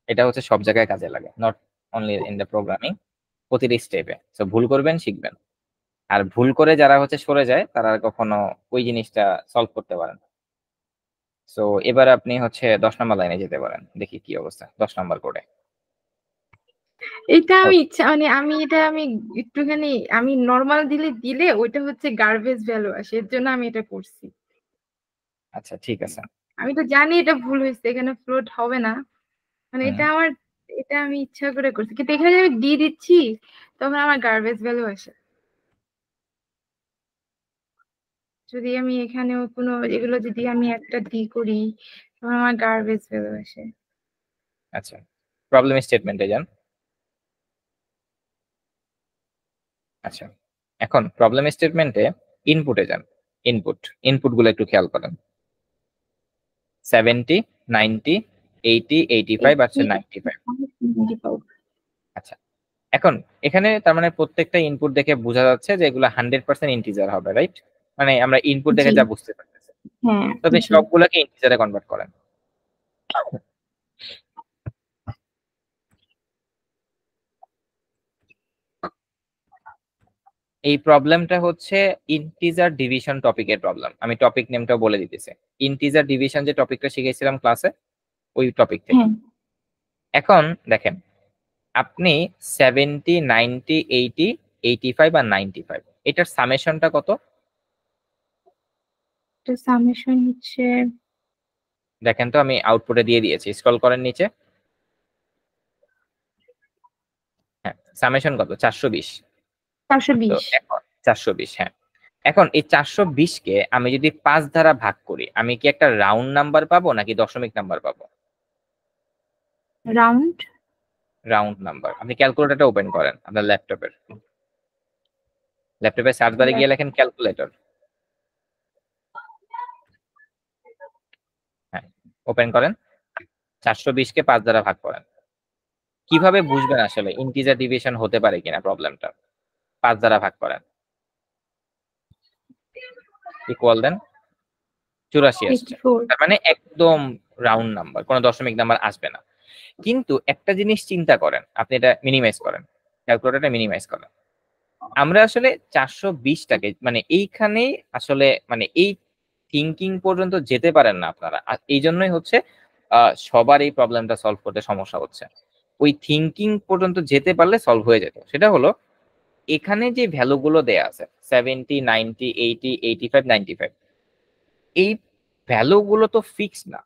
এটা হচ্ছে সব জায়গায় কাজে লাগে, not only in the programming, প্রতিটি স্টেপে। সো ভুল করবেন, শিখবেন। আর ভুল করে যারা হচ্ছে সরে যায় তারা আর কখনো ওই জিনিসটা সলভ করতে পারেন। সো এবার আপনি হচ্ছে 10 নাম্বার লাইনে যেতে পারেন, দেখি কি অবস্থা 10 নাম্বার কোডে। এটা আমি ইচ্ছা মানে আমি একটুখানি আমি নরমাল দিলে ওইটা হচ্ছে গার্বেজ ভ্যালু আসে, এর জন্য আমি এটা করছি। আচ্ছা ঠিক আছে, আমি তো জানি এটা ভুল হয়েছে, এখানে ফ্লোট হবে না, মানে হুম। এটা আমি ইচ্ছা করে করছি, কিন্তু এখানে যে আমি ডি দিচ্ছি তখন আমার গার্বেজ ভ্যালু আসে। যদি আমি এখানেও কোনো এগুলো যদি আমি একটা ডি করি তখন আমার গার্বেজ ভ্যালু আসে। আচ্ছা, প্রবলেম স্টেটমেন্টে যান। আচ্ছা, এখন প্রবলেম স্টেটমেন্টে ইনপুটে যান। ইনপুট গুলো একটু খেয়াল করেন। 70, 90, 80, 85 আর 95। আচ্ছা, এখন এখানে তার মানে প্রত্যেকটা ইনপুট দেখে বোঝা যাচ্ছে যে এগুলো 100% ইন্টিজার হবে, রাইট? মানে আমরা ইনপুট দেখে জি, যা বুঝতে পারতেছি। হ্যাঁ, তবে জি। সবগুলোকে ইন্টিজারে কনভার্ট করেন। এই প্রবলেমটা হচ্ছে ইন্টিজার ডিভিশন টপিকের প্রবলেম। আমি টপিক নেমটাও বলে দিতেছি। ইন্টিজার ডিভিশন যে টপিকটা শিখেছিলাম ক্লাসে, ওই টপিক থেকে। হ্যাঁ, এখন দেখেন, আপনি 70, 90, 80, 85 আর 95 এটার সামেশনটা কত? তো সামেশন হচ্ছে দেখেন তো, আমি আউটপুটে দিয়ে দিয়েছি, স্ক্রল করেন নিচে। হ্যাঁ, সামেশন কত? 420। তো 420। এখন 420, হ্যাঁ। এখন এই 420 কে আমি যদি 5 দ্বারা ভাগ করি, আমি কি একটা রাউন্ড নাম্বার পাবো নাকি দশমিক নাম্বার পাবো? রাউন্ড। Round number. আপনি ক্যালকুলেটরটা ওপেন করেন আপনার ল্যাপটপে সার্চ বারে গিয়ে লেখেন ক্যালকুলেটর। হ্যাঁ, ওপেন করেন। 420 কে 5 দ্বারা ভাগ করেন। কিভাবে বুঝবেন আসলে ইন্টিজার ডিভিশন হতে পারে কিনা প্রবলেমটা? 5 দ্বারা ভাগ করেন, ইকুয়াল দেন 84 আসছে। 84। তার মানে একদম রাউন্ড নাম্বার, কোনো দশমিক নাম্বার আসবে না। কিন্তু একটা জিনিস চিন্তা করেন, আপনি এটা মিনিমাইজ করেন, ক্যালকুলেটরটা মিনিমাইজ করেন। আমরা আসলে 420টাকে মানে এইখানেই আসলে মানে এই থিঙ্কিং পর্যন্ত যেতে পারেন না আপনারা। আর এই জন্যই হচ্ছে সবার এই প্রবলেমটা সলভ করতে সমস্যা হচ্ছে। ওই থিঙ্কিং পর্যন্ত যেতে পারলে সলভ হয়ে যেত। সেটা হলো, এখানে যে ভ্যালুগুলো দেয়া আছে 70, 90, 80, 85, 95, এই ভ্যালুগুলো তো ফিক্স না।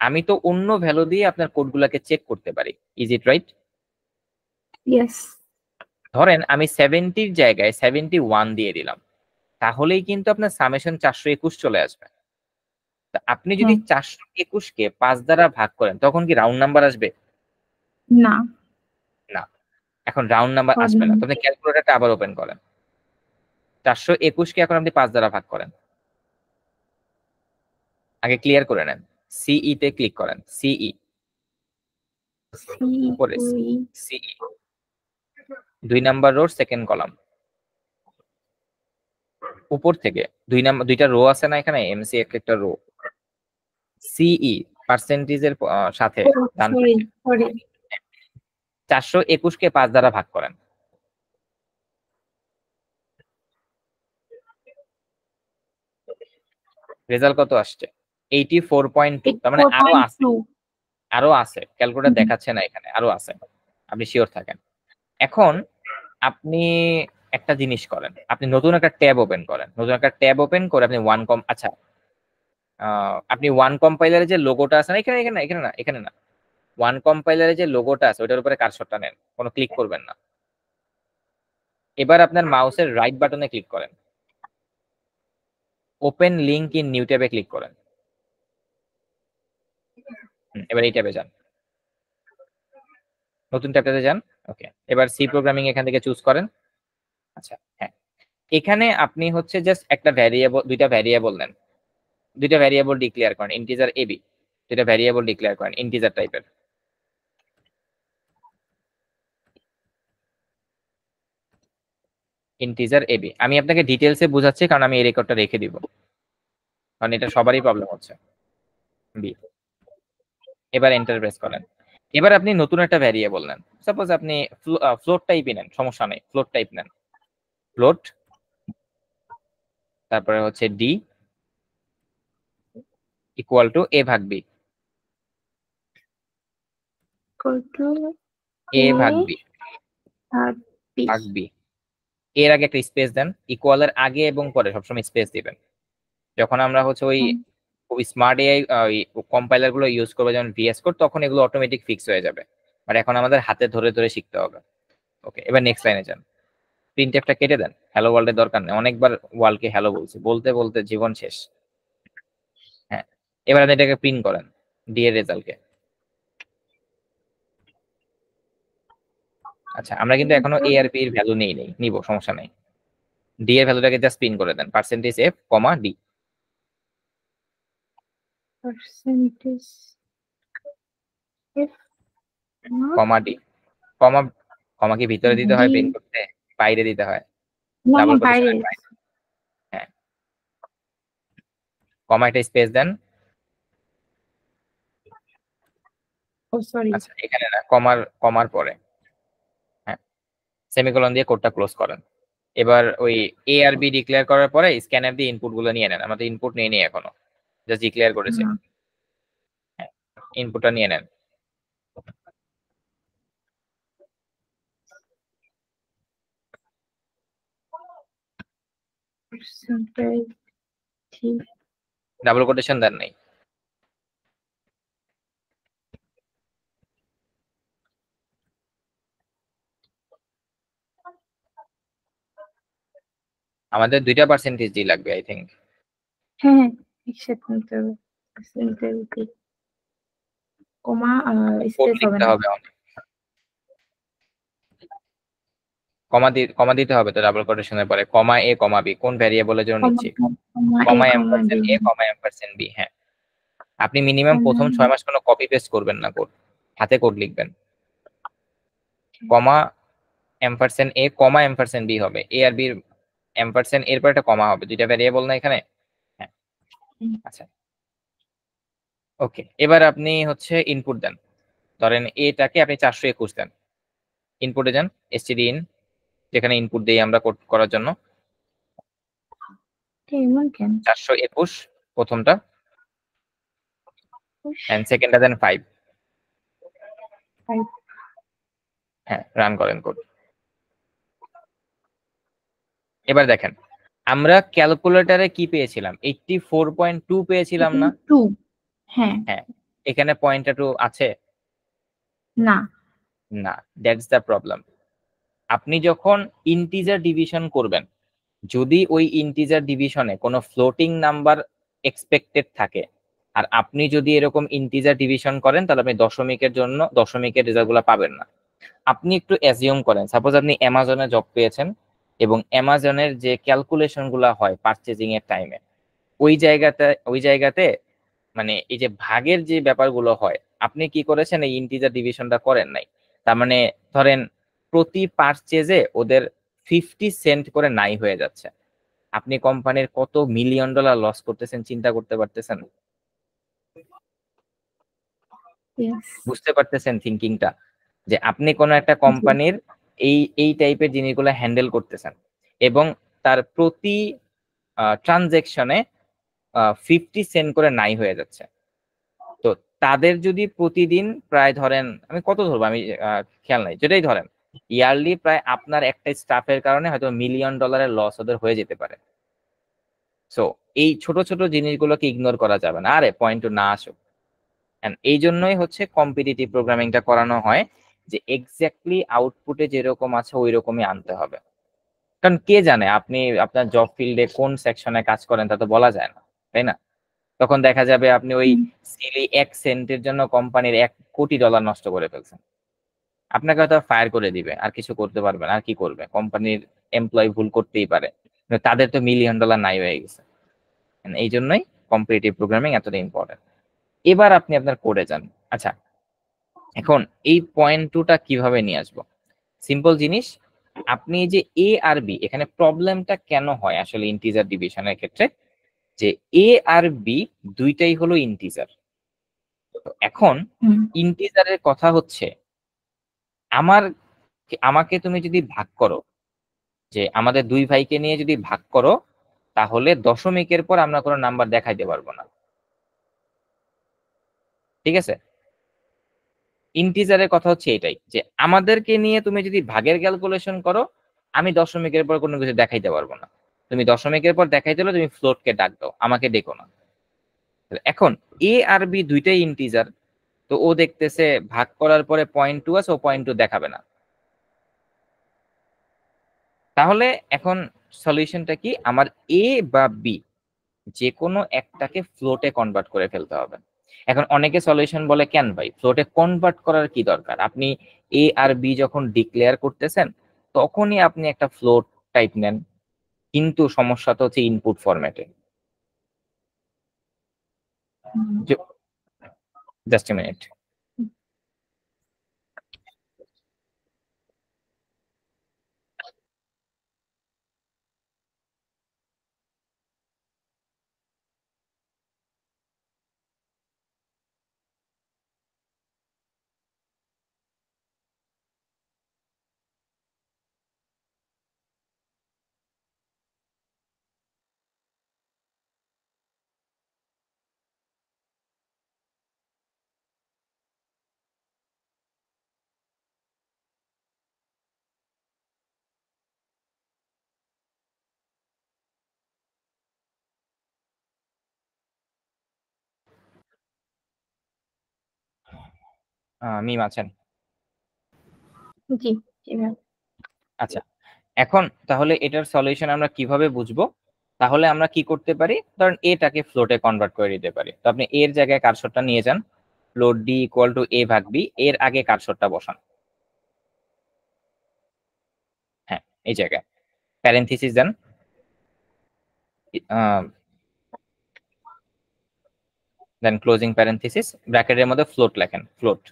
আমি তো অন্য ভ্যালু দিয়ে আপনার কোডগুলোকে চেক করতে পারি। Is it right? ইয়েস। ধরেন আমি 70-র জায়গায় 71 দিয়ে দিলাম, তাহলেই কিন্তু আপনার সামেশন 421 চলে আসবে। তা আপনি যদি হ্যাঁ। 421 কে 5 দ্বারা ভাগ করেন, তখন কি রাউন্ড নাম্বার আসবে? না। না। এখন রাউন্ড নাম্বার আসবে না। তো আপনি ক্যালকুলেটরটা আবার ওপেন করেন। 421 কে এখন আপনি 5 দ্বারা ভাগ করেন। আগে ক্লিয়ার করে নেন। সিই তে ক্লিক করেন। সিই উপরে, সিই 2 নাম্বার রোর সেকেন্ড কলাম উপর থেকে 2টা রো আছে না এখানে, এমসি একটা রো, সিই পার্সেন্টেজের সাথে ডান সরি পাশে সরি 421 কে 5 দ্বারা ভাগ করেন। রেজাল্ট কত আসছে? 84.2। তার মানে আরো আছে, ক্যালকুলেটর দেখাচ্ছে না এখানে, আরো আছে, আপনি শিওর থাকেন। এখন আপনি একটা জিনিস করেন, আপনি নতুন একটা ট্যাব ওপেন করেন। নতুন একটা ট্যাব ওপেন করে আপনি আচ্ছা, আপনি ওয়ান কম্পাইলারে যে লোগোটা আছে না, এখানে এখানে এখানে না, এখানে না, ওয়ান কম্পাইলারে যে লোগোটা আছে ওটার উপরে কারসরটা নেন, কোনো ক্লিক করবেন না। এবার আপনার মাউসের রাইট বাটনে ক্লিক করেন, ওপেন লিংক ইন নিউ ট্যাবে ক্লিক করেন। এবার এই ট্যাবে যান, নতুন ট্যাবটাতে যান। ওকে, এবার সি প্রোগ্রামিং এখান থেকে চুজ করেন। আচ্ছা, হ্যাঁ, এখানে আপনি হচ্ছে জাস্ট একটা ভ্যারিয়েবল, দুইটা ভ্যারিয়েবল নেন, দুইটা ভ্যারিয়েবল ডিক্লেয়ার করেন, ইন্টিজার এবি। দুইটা ভ্যারিয়েবল ডিক্লেয়ার করেন ইন্টিজার টাইপের। ইন্টিজার এবি আমি আপনাকে ডিটেলসে বোঝাচ্ছি, কারণ আমি এই রেকর্ডটা রেখে দিব, কারণ এটা সবারই প্রবলেম হচ্ছে। বি, এবার এন্টার প্রেস করেন। এবার আপনি নতুন একটা ভ্যারিয়েবল নেন, সাপোজ আপনি ফ্লোট টাইপই নেন, সমস্যা নেই, ফ্লোট টাইপ নেন। ফ্লোট, তারপরে হচ্ছে ডি ইকুয়াল টু এ ভাগ বি, এ ভাগ বি ভাগ বি। এর আগে একটা স্পেস দেন, ইকুয়ালের আগে এবং পরে সবসময় স্পেস দিবেন। যখন আমরা হচ্ছে ওই খুব স্মার্ট এআই কম্পাইলার গুলো ইউজ করবে, যেমন VS কোড, তখন এগুলো অটোমেটিক ফিক্স হয়ে যাবে। বাট এখন আমাদের হাতে ধরে ধরে শিখতে হবে। ওকে, এবার নেক্সট লাইনে যান। প্রিন্টএফটা কেটে দেন, হ্যালো ওয়ার্ল্ডের দরকার নেই, অনেকবার ওয়ার্ল্ডকে হ্যালো বলছি, বলতে বলতে জীবন শেষ। হ্যাঁ, এবার আপনি এটাকে প্রিন্ট করেন ডি এর রেজাল্টকে। আচ্ছা, আমরা কিন্তু এখনো এ আর বি এর ভ্যালু নিব, সমস্যা নেই। ডি এর ভ্যালুটাকে জাস্ট প্রিন্ট করে দেন, পার্সেন্টেজ এফ কমা ডি, পার্সেন্টেজ এফ কমা ডি। কমা কমা কি ভিতরে দিতে হয় প্রিন্ট করতে, বাইরে দিতে হয়? না ডাবল বাইরে। কোটেশন, হ্যাঁ, কমা একটা স্পেস দেন। ও সরি, আচ্ছা, এখানে না, কমার পরে হ্যাঁ সেমিকোলন দিয়ে কোডটা ক্লোজ করেন। এবার ওই এ আর বি ডিক্লেয়ার করার পরে স্ক্যানার দিয়ে ইনপুট গুলো নিয়ে নেন। আমাদের ইনপুট নিয়ে নিই এখনো, জাস্ট ডিক্লেয়ার করেছি। হ্যাঁ, ইনপুটটা নিয়ে নেন। পার্সেন্টেজ ঠিক ডাবল কোটেশন দেন নাই। আমাদের 2টা পার্সেন্টেজ ডি লাগবে আই থিঙ্ক। হ্যাঁ একসাথে নিতে হবে। পার্সেন্টেজ কমা কোড স্পেস হবে লিখতে না। হবে অনেক, কমা দিতে হবে তো ডাবল কোটেশনের পরে, কমা এ কমা বি, কোন ভ্যারিয়েবলের জন্য নিচ্ছি? কমা এম্পারসেন্ট এ কমা এম্পারসেন্ট বি। হ্যাঁ, আপনি মিনিমাম প্রথম 6 মাস কোনো কপি পেস্ট করবেন না কোড, হাতে কোড লিখবেন। কমা এম্পারসেন্ট এ কমা এম্পারসেন্ট বি হবে, এ আর বি এম্পারসেন্ট এর পর একটা কমা হবে, দুইটা ভ্যারিয়েবল না এখানে। হ্যাঁ, আচ্ছা ওকে, এবার আপনি হচ্ছে ইনপুট দেন। ধরেন এটাকে আপনি 421 দেন, ইনপুটে যান, std in, যেখানে ইনপুট দেই আমরা কোড করার জন্য। এমন কেন? 421 প্রথমটা, এন্ড সেকেন্ডটা দেন 5। হ্যাঁ, রান করেন কোড। এবার দেখেন, আমরা ক্যালকুলেটরে কি পেয়েছিলাম? 84.2 পেয়েছিলাম না? 2 হ্যাঁ হ্যাঁ, এখানে পয়েন্টটা 2 আছে না না, দ্যাটস দ্য প্রবলেম। আপনি যখন ইন্টিজার ডিভিশন করবেন, যদি ওই ইন্টিজার ডিভিশনে কোনো ফ্লোটিং নাম্বার এক্সপেক্টেড থাকে, আর আপনি যদি এরকম ইন্টিজার ডিভিশন করেন, তাহলে আপনি দশমিকের জন্য দশমিকের রেজাল্টগুলো পাবেন না। আপনি একটু অ্যাজিউম করেন, সাপোজ আপনি অ্যামাজনে জব পেয়েছেন এবং অ্যামাজনের যে ক্যালকুলেশন গুলা হয় পারচেজিং এর টাইমে, ওই জায়গাতে মানে এই যে ভাগের যে ব্যাপারগুলো হয়, আপনি কি করেছেন? এই ইন্টিজার ডিভিশনটা করেন নাই। তার মানে ধরেন প্রতি পারচেজে ওদের 50 সেন্ট করে নাই হয়ে যাচ্ছে। আপনি কোম্পানির কত মিলিয়ন ডলার লস করতেছেন চিন্তা করতে পারতেছেন? yes বুঝতে পারতেছেন থিঙ্কিংটা? যে আপনি কোনো একটা কোম্পানির এই টাইপের জিনিসগুলো হ্যান্ডেল করতেছেন এবং তার প্রতি ট্রানজেকশনে 50 সেন্ট করে নাই হয়ে যাচ্ছে। তো তাদের যদি প্রতিদিন প্রায় ধরেন, আমি কত ধরবো আমি খেয়াল নাই, যেটাই ধরেন ইয়ারলি প্রায় আপনার একটা স্টাফের কারণে হয়তো মিলিয়ন ডলারের লস ওদের হয়ে যেতে পারে। সো এই ছোট ছোট জিনিসগুলোকে ইগনোর করা যাবে না, আরে পয়েন্ট না আসুক। এই জন্যই হচ্ছে কম্পিটিটিভ প্রোগ্রামিংটা করানো হয়, যে এক্স্যাক্টলি আউটপুটে যেরকম আছে ওই রকমই আনতে হবে। কারণ কে জানে আপনি আপনার জব ফিল্ডে কোন সেকশনে কাজ করেন, তা তো বলা যায় না, তাই না? তখন দেখা যাবে আপনি ওই সিলি 1 সেন্টের জন্য কোম্পানির $1 কোটি নষ্ট করে ফেলছেন। আপনাকে হয়তো ফায়ার করে দিবে, আর কিছু করতে পারবে না। আর কি করবে? কোম্পানির এমপ্লয়ি ভুল করতেই পারে, কিন্তু তাদের তো মিলিয়ন ডলার নাই হয়ে গেছে। এই জন্যই কম্পিটিটিভ প্রোগ্রামিং এতটা ইম্পর্টেন্ট। এবার আপনি আপনার কোডে যান। আচ্ছা, এখন এই পয়েন্ট 2টা কিভাবে নিয়ে আসবো? সিম্পল জিনিস, আপনি যে এ আর বি, এখানে প্রবলেমটা কেন হয় আসলে ইন্টিজার ডিভিশনের ক্ষেত্রে, যে এ আর বি দুইটাই হলো ইন্টিজার। এখন ইন্টিজারের কথা হচ্ছে, আমাকে তুমি যদি ভাগ করো, যে আমাদের দুই ভাইকে নিয়ে যদি ভাগ করো, তাহলে দশমিকের পর আমরা কোনো নাম্বার দেখাইতে পারবো না, ঠিক আছে? ইন্টিজারের কথা হচ্ছে এটাই, যে আমাদেরকে নিয়ে তুমি যদি ভাগের ক্যালকুলেশন করো, আমি দশমিকের পর কোনো কিছু দেখাইতে পারবো না। তুমি দশমিকের পর দেখাইতে হলে তুমি ফ্লোটকে ডাক দাও, আমাকে ডেকো না। এখন এ আর বি দুইটাই ইন্টিজার, তো ও দেখতেছে ভাগ করার পরে 0.2 আছে, ও 0.2 দেখাবে না। তাহলে এখন সলিউশনটা কি, আমার এ বা বি যে কোনো একটাকে ফ্লোটে কনভার্ট করে ফেলতে হবে। এখন অনেকে সলিউশন বলে কেন ভাই ফ্লোটে কনভার্ট করার কি দরকার, আপনি এ আর বি যখন ডিক্লেয়ার করতেছেন তখনই আপনি একটা ফ্লোট টাইপ নেন, কিন্তু সমস্যাটা হচ্ছে ইনপুট ফরম্যাটে। Just a minute. মিম আছেন? জি জি ম্যাম। আচ্ছা, এখন তাহলে এটার সলিউশন আমরা কিভাবে বুঝবো? তাহলে আমরা কি করতে পারি, ধরেন এটাকে ফ্লোটে কনভার্ট করে দিতে পারি। তো আপনি এর জায়গায় কার্সরটা নিয়ে যান, ফ্লোট ডি ইকুয়াল টু এ ভাগ বি, এর আগে কার্সরটা বসান। হ্যাঁ, এই জায়গায় প্যারেনথিসিস দেন, দেন ক্লোজিং প্যারেনথিসিস, ব্র্যাকেটের মধ্যে ফ্লোট লেখেন, ফ্লোট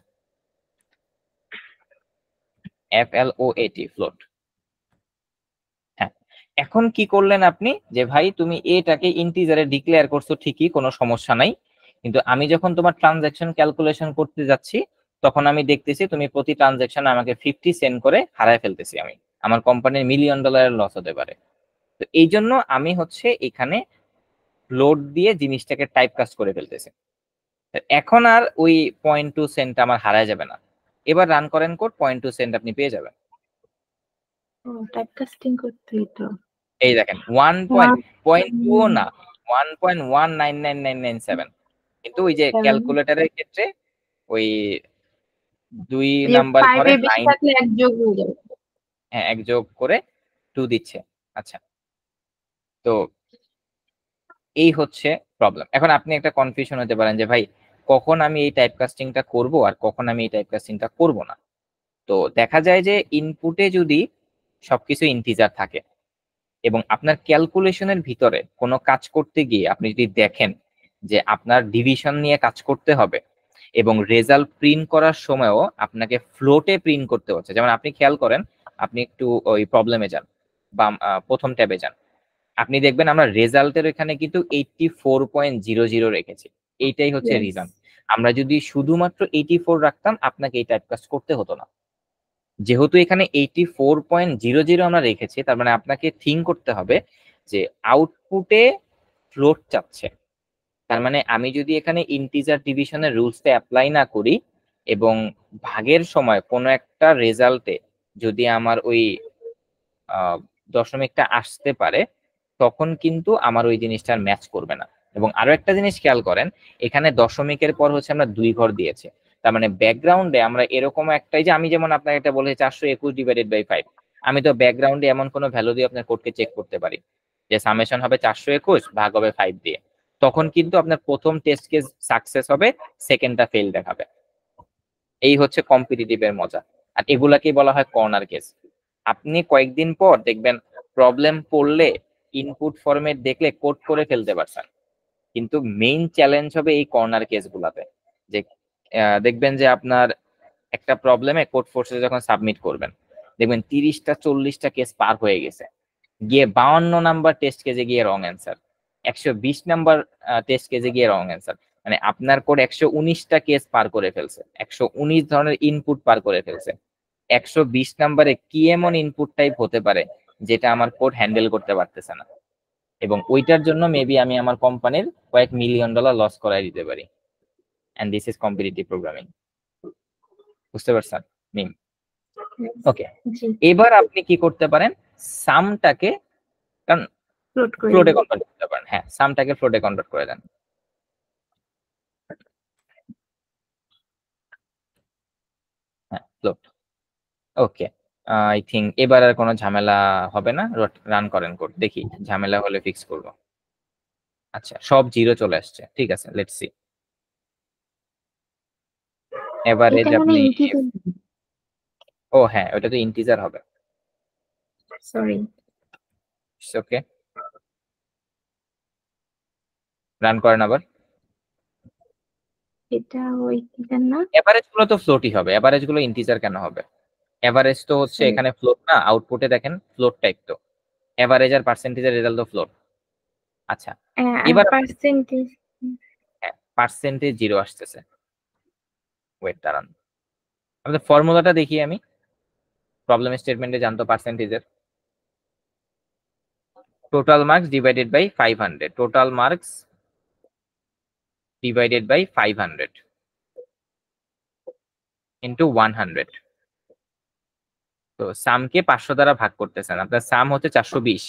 FLOAT, ফ্লোট। হ্যাঁ, এখন কি করলেন আপনি, যে ভাই তুমি এটাকে ইন্টিজারে ডিক্লেয়ার করছো ঠিকই, কোনো সমস্যা নাই, কিন্তু আমি যখন তোমার ট্রানজাকশন ক্যালকুলেশন করতে যাচ্ছি তখন আমি দেখতেছি তুমি প্রতি ট্রানজাকশনে আমাকে 50 সেন্ট করে হারায় ফেলতেছি, আমি আমার কোম্পানির $1,000,000 লস হতে পারে। তো এই জন্য আমি হচ্ছে এখানে লোড দিয়ে জিনিসটাকে টাইপ কাস্ট করে ফেলতেছি। এখন আর ওই 0.2 সেন্ট আমার হারায় যাবে না। এবার রান করেন কোড, 0.2 সেন্ট আপনি পেয়ে যাবেন। টাইপ কাস্টিং করতেই তো। এই দেখেন 1.2 না, 1.1999997, কিন্তু ওই যে ক্যালকুলেটরের ক্ষেত্রে ওই 2 নাম্বার ঘরে 9, থাকলে এক যোগ হয়ে যাবে। হ্যাঁ, এক যোগ করে 2 দিচ্ছে। আচ্ছা, তো এই হচ্ছে প্রবলেম। এখন আপনি একটা কনফিউশন হতে পারেন যে ভাই কখন আমি এই টাইপ কাস্টিংটা করব আর কখন আমি এই টাইপ কাস্টিংটা করব না। তো দেখা যায় যে ইনপুটে যদি সবকিছু ইন্টিজার থাকে এবং আপনার ক্যালকুলেশনের ভিতরে কোনো কাজ করতে গিয়ে আপনি যদি দেখেন যে আপনার ডিভিশন নিয়ে কাজ করতে হবে এবং রেজাল্ট প্রিন্ট করার সময়ও আপনাকে ফ্লোটে প্রিন্ট করতে হচ্ছে, যেমন আপনি খেয়াল করেন, আপনি একটু ওই প্রবলেমে যান বা প্রথম ট্যাবে যান, আপনি দেখবেন আমরা রেজাল্টের এখানে কিন্তু 84.00 রেখেছি। এইটাই হচ্ছে Yes. রিজন। আমরা যদি শুধুমাত্র 84 রাখতাম আপনাকে এই টাইপ কাজ করতে হতো না। যেহেতু এখানে 84.00 আমরা রেখেছি, তার মানে আপনাকে থিঙ্ক করতে হবে যে আউটপুটে ফ্লোট চাচ্ছে, তার মানে আমি যদি এখানে ইন্টিজার ডিভিশনের রুলসটা অ্যাপ্লাই না করি এবং ভাগের সময় কোনো একটা রেজাল্টে যদি আমার ওই দশমিকটা আসতে পারে তখন কিন্তু আমার ওই জিনিসটার ম্যাচ করবে না। এবং আরো একটা জিনিস খেয়াল করেন, এখানে দশমিকের পর হচ্ছে আমরা 2 ঘর দিয়েছে, তার মানে ব্যাকগ্রাউন্ডে আমরা এরকম একটাই, যে আমি যেমন আপনাকে একটা বলেছি 421 ডিভাইডেড বাই 5, আমি তো ব্যাকগ্রাউন্ডে এমন কোনো ভ্যালু দিয়ে আপনার কোডকে চেক করতে পারি যে সামেশন হবে 421 ভাগ হবে 5 দিয়ে, তখন কিন্তু আপনার প্রথম টেস্ট কেস সাকসেস হবে, সেকেন্ডটা ফেল দেখাবে। এই হচ্ছে কম্পিটিটিভের মজা, আর এগুলাকেই বলা হয় কর্নার কেস। আপনি কয়েকদিন পর দেখবেন প্রবলেম পড়লে ইনপুট ফরম্যাট দেখলে কোড করে ফেলতে পারছেন, কিন্তু মেইন চ্যালেঞ্জ হবে এই কর্নার কেস গুলাতে। যে দেখবেন যে আপনার একটা প্রবলেমে কোড ফোর্সে যখন সাবমিট করবেন দেখবেন 30টা 40টা কেস পার হয়ে গেছে, গিয়ে 52 নাম্বার টেস্ট কেসে গিয়ে রং অ্যান্সার, 120 নাম্বার টেস্ট কেসে গিয়ে রং অ্যান্সার, মানে আপনার কোড 119টা কেস পার করে ফেলছে, 119 ধরনের ইনপুট পার করে ফেলছে। 120 নাম্বারে কি এমন ইনপুট টাইপ হতে পারে যেটা আমার কোড হ্যান্ডেল করতে পারতেছে না, এবং ওইটার জন্য মেবি আমি আমার কোম্পানির কয়েক $1,000,000 লস করাই দিতে পারি। And this is competitive programming. বুঝতে পারছেন মিম? ওকে, জি এবার আপনি কি করতে পারেন, সামটাকে, কারণ ফ্লোট করে ফ্লোটে দিই। কনভার্ট করতে পারেন, হ্যাঁ সামটাকে ফ্লোটে কনভার্ট করে দেন। ফ্লোট। ওকে, আই থিঙ্ক এবার আর কোনো ঝামেলা হবে না। রান করেন কোড, দেখি ঝামেলা হলে ফিক্স করব। আচ্ছা, সব জিরো চলে আসছে, ঠিক আছে, লেটস সি। এভারেজ এটা মানে আপনি, ইন্টিজার, ও হ্যাঁ, ওটা তো ইন্টিজার হবে। সরি। ওকে, রান করেন আবার। এটা ওই ইন্টিজার না, এভারেজ গুলো তো ফ্লোটই হবে, এভারেজ গুলো ইন্টিজার কেন হবে? এভারেজ তো হচ্ছে সরি। এখানে ফ্লোট না, আউটপুটে দেখেন ফ্লোট টাইপ, তো এভারেজ আর পার্সেন্টেজের রেজাল্ট তো ফ্লোট। আচ্ছা, এবার পার্সেন্টেজ। পার্সেন্টেজ জিরো আসতেছে। ওয়েট দাঁড়ান, আমাদের ফর্মুলাটা দেখি আমি, প্রবলেম স্টেটমেন্টে জানতো পার্সেন্টেজের total marks divided by 500, total marks divided by 500 into 100। তো সামকে 500 দ্বারা ভাগ করতেছেন, আপনার সাম হচ্ছে 420।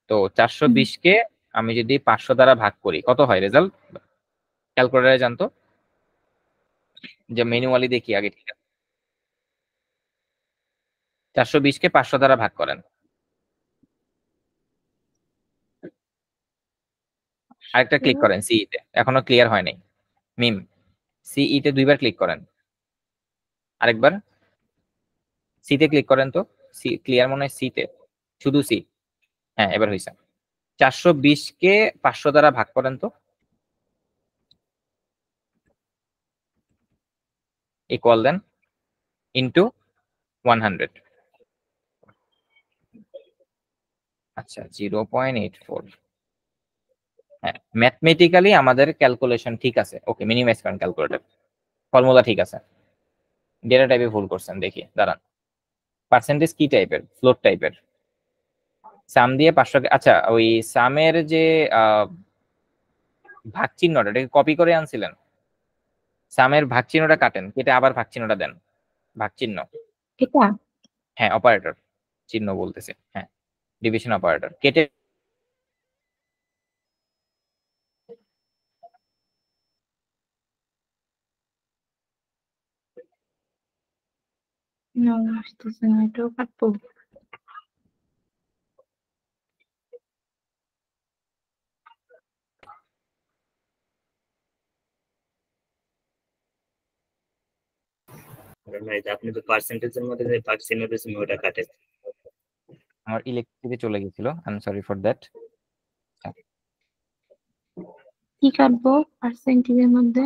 তো 420 কে আমি যদি 500 দ্বারা ভাগ করি কত হয় রেজাল্ট? ক্যালকুলেটরে জানতো, যে ম্যানুয়ালি দেখি আগে, ঠিক আছে। 420 কে 500 দ্বারা ভাগ করেন, আরেকটা ক্লিক করেন সিই তে, এখনো ক্লিয়ার হয় নাই। মিম, সিই তে 2বার ক্লিক করেন, আরেকবার সি তে ক্লিক করেন, তো সি ক্লিয়ার মনে হয়, সি তে শুধু সি। হ্যাঁ, এবার হয়েছে। 420 কে 500 দ্বারা ভাগ করেন তো, ইকুয়াল দেন ইন্টু 100। আচ্ছা, 0.84। হ্যাঁ, ম্যাথমেটিক্যালি আমাদের ক্যালকুলেশন ঠিক আছে। ওকে, মিনিমাইজ করেন ক্যালকুলেটর, ফর্মুলা ঠিক আছে, ডেটা টাইপে ভুল করছেন, দেখি দাঁড়ান। পার্সেন্টেজ কি টাইপের? ফ্লোট টাইপের। সাম দিয়ে 500 আচ্ছা, ওই সামের যে ভাগ চিহ্নটা, এটাকে কপি করে আনছিলেন। সামের ভাগ চিহ্নটা কাটেন, কেটে আবার ভাগ চিহ্নটা দেন, ভাগ চিহ্ন। এটা হ্যাঁ, অপারেটর চিহ্ন বলতেছে, হ্যাঁ, ডিভিশন অপারেটর কেটে। না, আসতেছে না, এটাও কাটবো। আপনি তো পার্সেন্টেজের মধ্যে যে ভাগ চিহ্ন দিয়েছেন ওটা কাটে। আমার ইলেকট্রিকে চলে গেছিল, I am sorry for that. কি কাটবো পার্সেন্টেজের মধ্যে?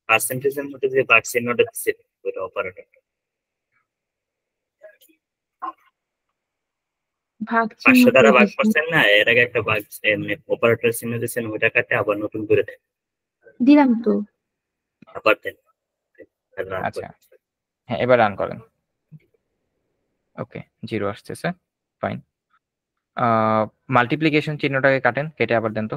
পার্সেন্টেজের মধ্যে যে ভাগ চিহ্নটা দিচ্ছে ওটা অপারেটর। ভাগ 500 চিহ্ন দ্বারা করে ভাগ দিছি। করছেন না, এর আগে একটা ভাগ অপারেটর চিহ্ন দিয়েছেন, ওটা কাটে আবার নতুন করে দেন, দিলাম তো। আবার দেন। আর রান আচ্ছা, করেন। হ্যাঁ, এবার রান করেন। ওকে, জিরো আসতেছে, ফাইন। মাল্টিপ্লিকেশন চিহ্নটাকে কাটেন, কেটে আবার দেন তো।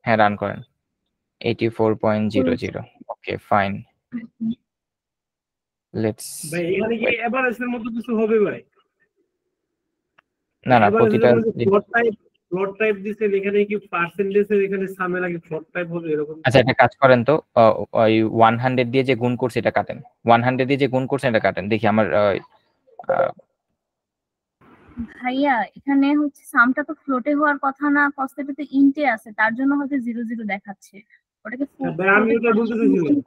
হ্যাঁ, রান করেন। 84.00। ওকে, ফাইন, লেটস। ভাই এখানে কি এভারেজের মতো কিছু হবে ভাই? না না, এভারেজ প্রতিটা যখন ফ্লোট টাইপ দিছেন, এখানে কি পার্সেন্টেজের এখানে সামের আগে ফ্লোট টাইপ হবে এরকম? আচ্ছা, একটা কাজ করেন তো, ওই 100 দিয়ে যে গুণ করছে এটা কাটেন, 100 দিয়ে যে গুণ করছে এটা কাটেন, দেখি আমার ভাইয়া এখানে হচ্ছে সামটা তো ফ্লোটে হওয়ার কথা না, কস্টটা তো ইন্টে আছে, তার জন্য হয়তো 0 0 দেখাচ্ছে। ওটাকে ভাই আমি এটা বলতে চাইছিলাম।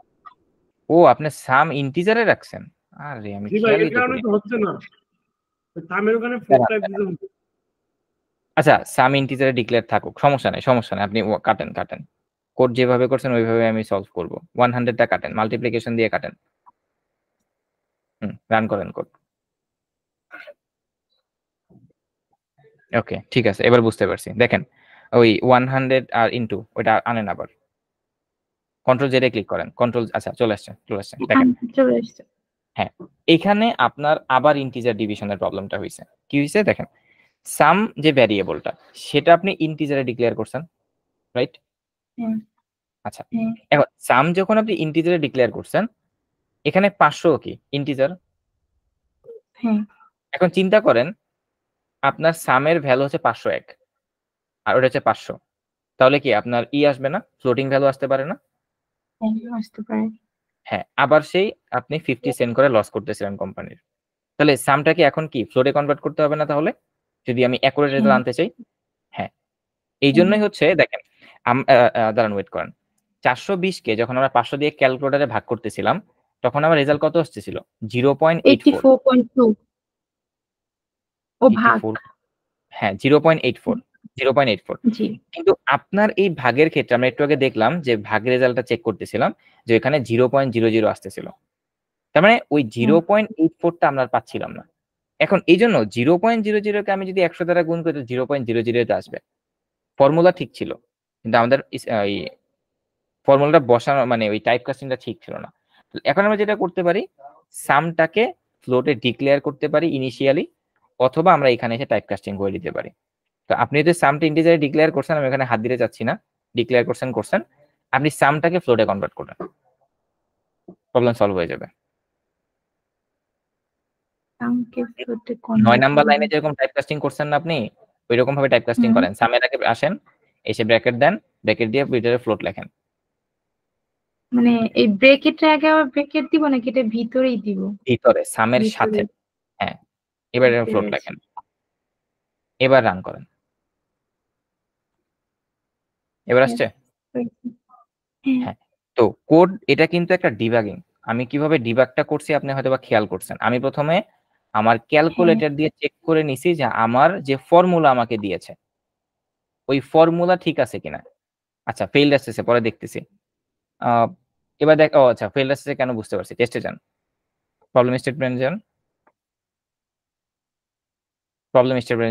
ও, আপনি সাম ইন্টিজারে রাখছেন? আরে আমি জি ভাই, এর খেয়ালই তো কারণে করি। তো হচ্ছে না। সামের ওখানে ফ্লোট টাইপ দিতে হবে। আচ্ছা, সাম ইন্টিজারে ডিক্লেয়ার থাকুক, সমস্যা নেই, সমস্যা নেই, আপনি কাটেন কাটেন, কোড যেভাবে করছেন ওইভাবে আমি সলভ করব। 100টা কাটেন, মাল্টিপ্লিকেশন দিয়ে কাটেন। রান করেন কোড। ওকে, ঠিক আছে, এবার বুঝতে পারছি। দেখেন, ওই 100 আর ইনটু ওইটা আনেন আবার, কন্ট্রোল জেডে ক্লিক করেন, কন্ট্রোল, আচ্ছা, চলে আসছে চলে আসছে, দেখেন। চলে এসছে। হ্যাঁ, এখানে আপনার আবার ইন্টিজার ডিভিশনের প্রবলেমটা হয়েছে। কি হয়েছে দেখেন, সাম যে ভ্যারিয়েবলটা সেটা আপনি ইন্টিজারে ডিক্লেয়ার করছেন, রাইট? হ্যাঁ। আচ্ছা, হ্যাঁ। এখন সাম যখন আপনি ইন্টিজারে ডিক্লেয়ার করছেন, এখানে 500 কি ইন্টিজার? হ্যাঁ। এখন চিন্তা করেন, আপনার সামের ভ্যালু হচ্ছে 501 আর ওটা হচ্ছে 500। তাহলে কি আপনার আসবে না, ফ্লোটিং ভ্যালু আসতে পারে না? আসতে পারে। হ্যাঁ, আবার সেই আপনি 50 সেন্ট করে লস করতেছিলেন কোম্পানির। তাহলে সামটাকে এখন কি ফ্লোরে কনভার্ট করতে হবে না তাহলে, যদি আমি অ্যাকুরেট রেজাল্ট আনতে চাই? হ্যাঁ, এই জন্যই হচ্ছে দেখেন, দাঁড়ান ওয়েট করেন, 420 কে যখন আমরা 500 দিয়ে ক্যালকুলেটরে ভাগ করতেছিলাম তখন আমার রেজাল্ট কত আসতেছিল? 0.84। 84.2 ও ভাগ। 84, হ্যাঁ 0.84। জি কিন্তু আপনার এই ভাগের ক্ষেত্রে আমরা একটু আগে দেখলাম যে ভাগের রেজাল্টটা চেক করতেছিলাম যে এখানে 0.00 আসতেছিল, তার মানে ওই 0.84টা আমরা আর পাচ্ছিলাম না। এখন এই জন্য 0.00 কে আমি যদি 100 দ্বারা গুণ করি 0.00 আসবে। ফর্মুলা ঠিক ছিল, কিন্তু আমাদের এই ফর্মুলাটা বসানো মানে ওই টাইপ কাস্টিংটা ঠিক ছিল না। তো এখন আমরা যেটা করতে পারি, সামটাকে ফ্লোটে ডিক্লেয়ার করতে পারি ইনিশিয়ালি, অথবা আমরা এখানে এসে টাইপ কাস্টিং করে দিতে পারি। তো আপনি যদি সামটা ইন্টিজারে ডিক্লেয়ার করছেন, আমি এখানে হাত দিতে চাচ্ছি না, ডিক্লেয়ার করছেন, আপনি সামটাকে ফ্লোটে কনভার্ট করেন, প্রবলেম সলভ হয়ে যাবে। 9 নাম্বার লাইনে যেরকম টাইপ কাস্টিং করছেন না আপনি, ওই রকম ভাবে টাইপ কাস্টিং করেন। সামের আগে আসেন, এসে ব্র্যাকেট দেন, ব্র্যাকেট দিয়ে ভিতরে ফ্লোট লেখেন। মানে এই ব্রেকেটের আগে আবার ব্রেকেট দিব নাকি এটা ভিতরেই দিব? ভিতরে সামের ভিতরে। সাথে, হ্যাঁ। এবার ফ্লোট বুঝতে লেখেন, এবার রান করেন। এবার আসছে? হ্যাঁ। তো কোড এটা কিন্তু একটা ডিবাগিং। আমি কিভাবে ডিবাগটা করছি আপনি হয়তোবা খেয়াল করছেন। আমি প্রথমে আমার ক্যালকুলেটর দিয়ে চেক করে নিছি যে আমার যে ফর্মুলা আমাকে দিয়েছে ওই ফর্মুলা ঠিক আছে কিনা। আচ্ছা, ফেইল্ড আসতেছে, পরে দেখতেছি। এবার দেখ, ও আচ্ছা ফেইল্ড আসতেছে কেন বুঝতে পারছি। টেস্টে যান, প্রবলেম স্টেটমেন্ট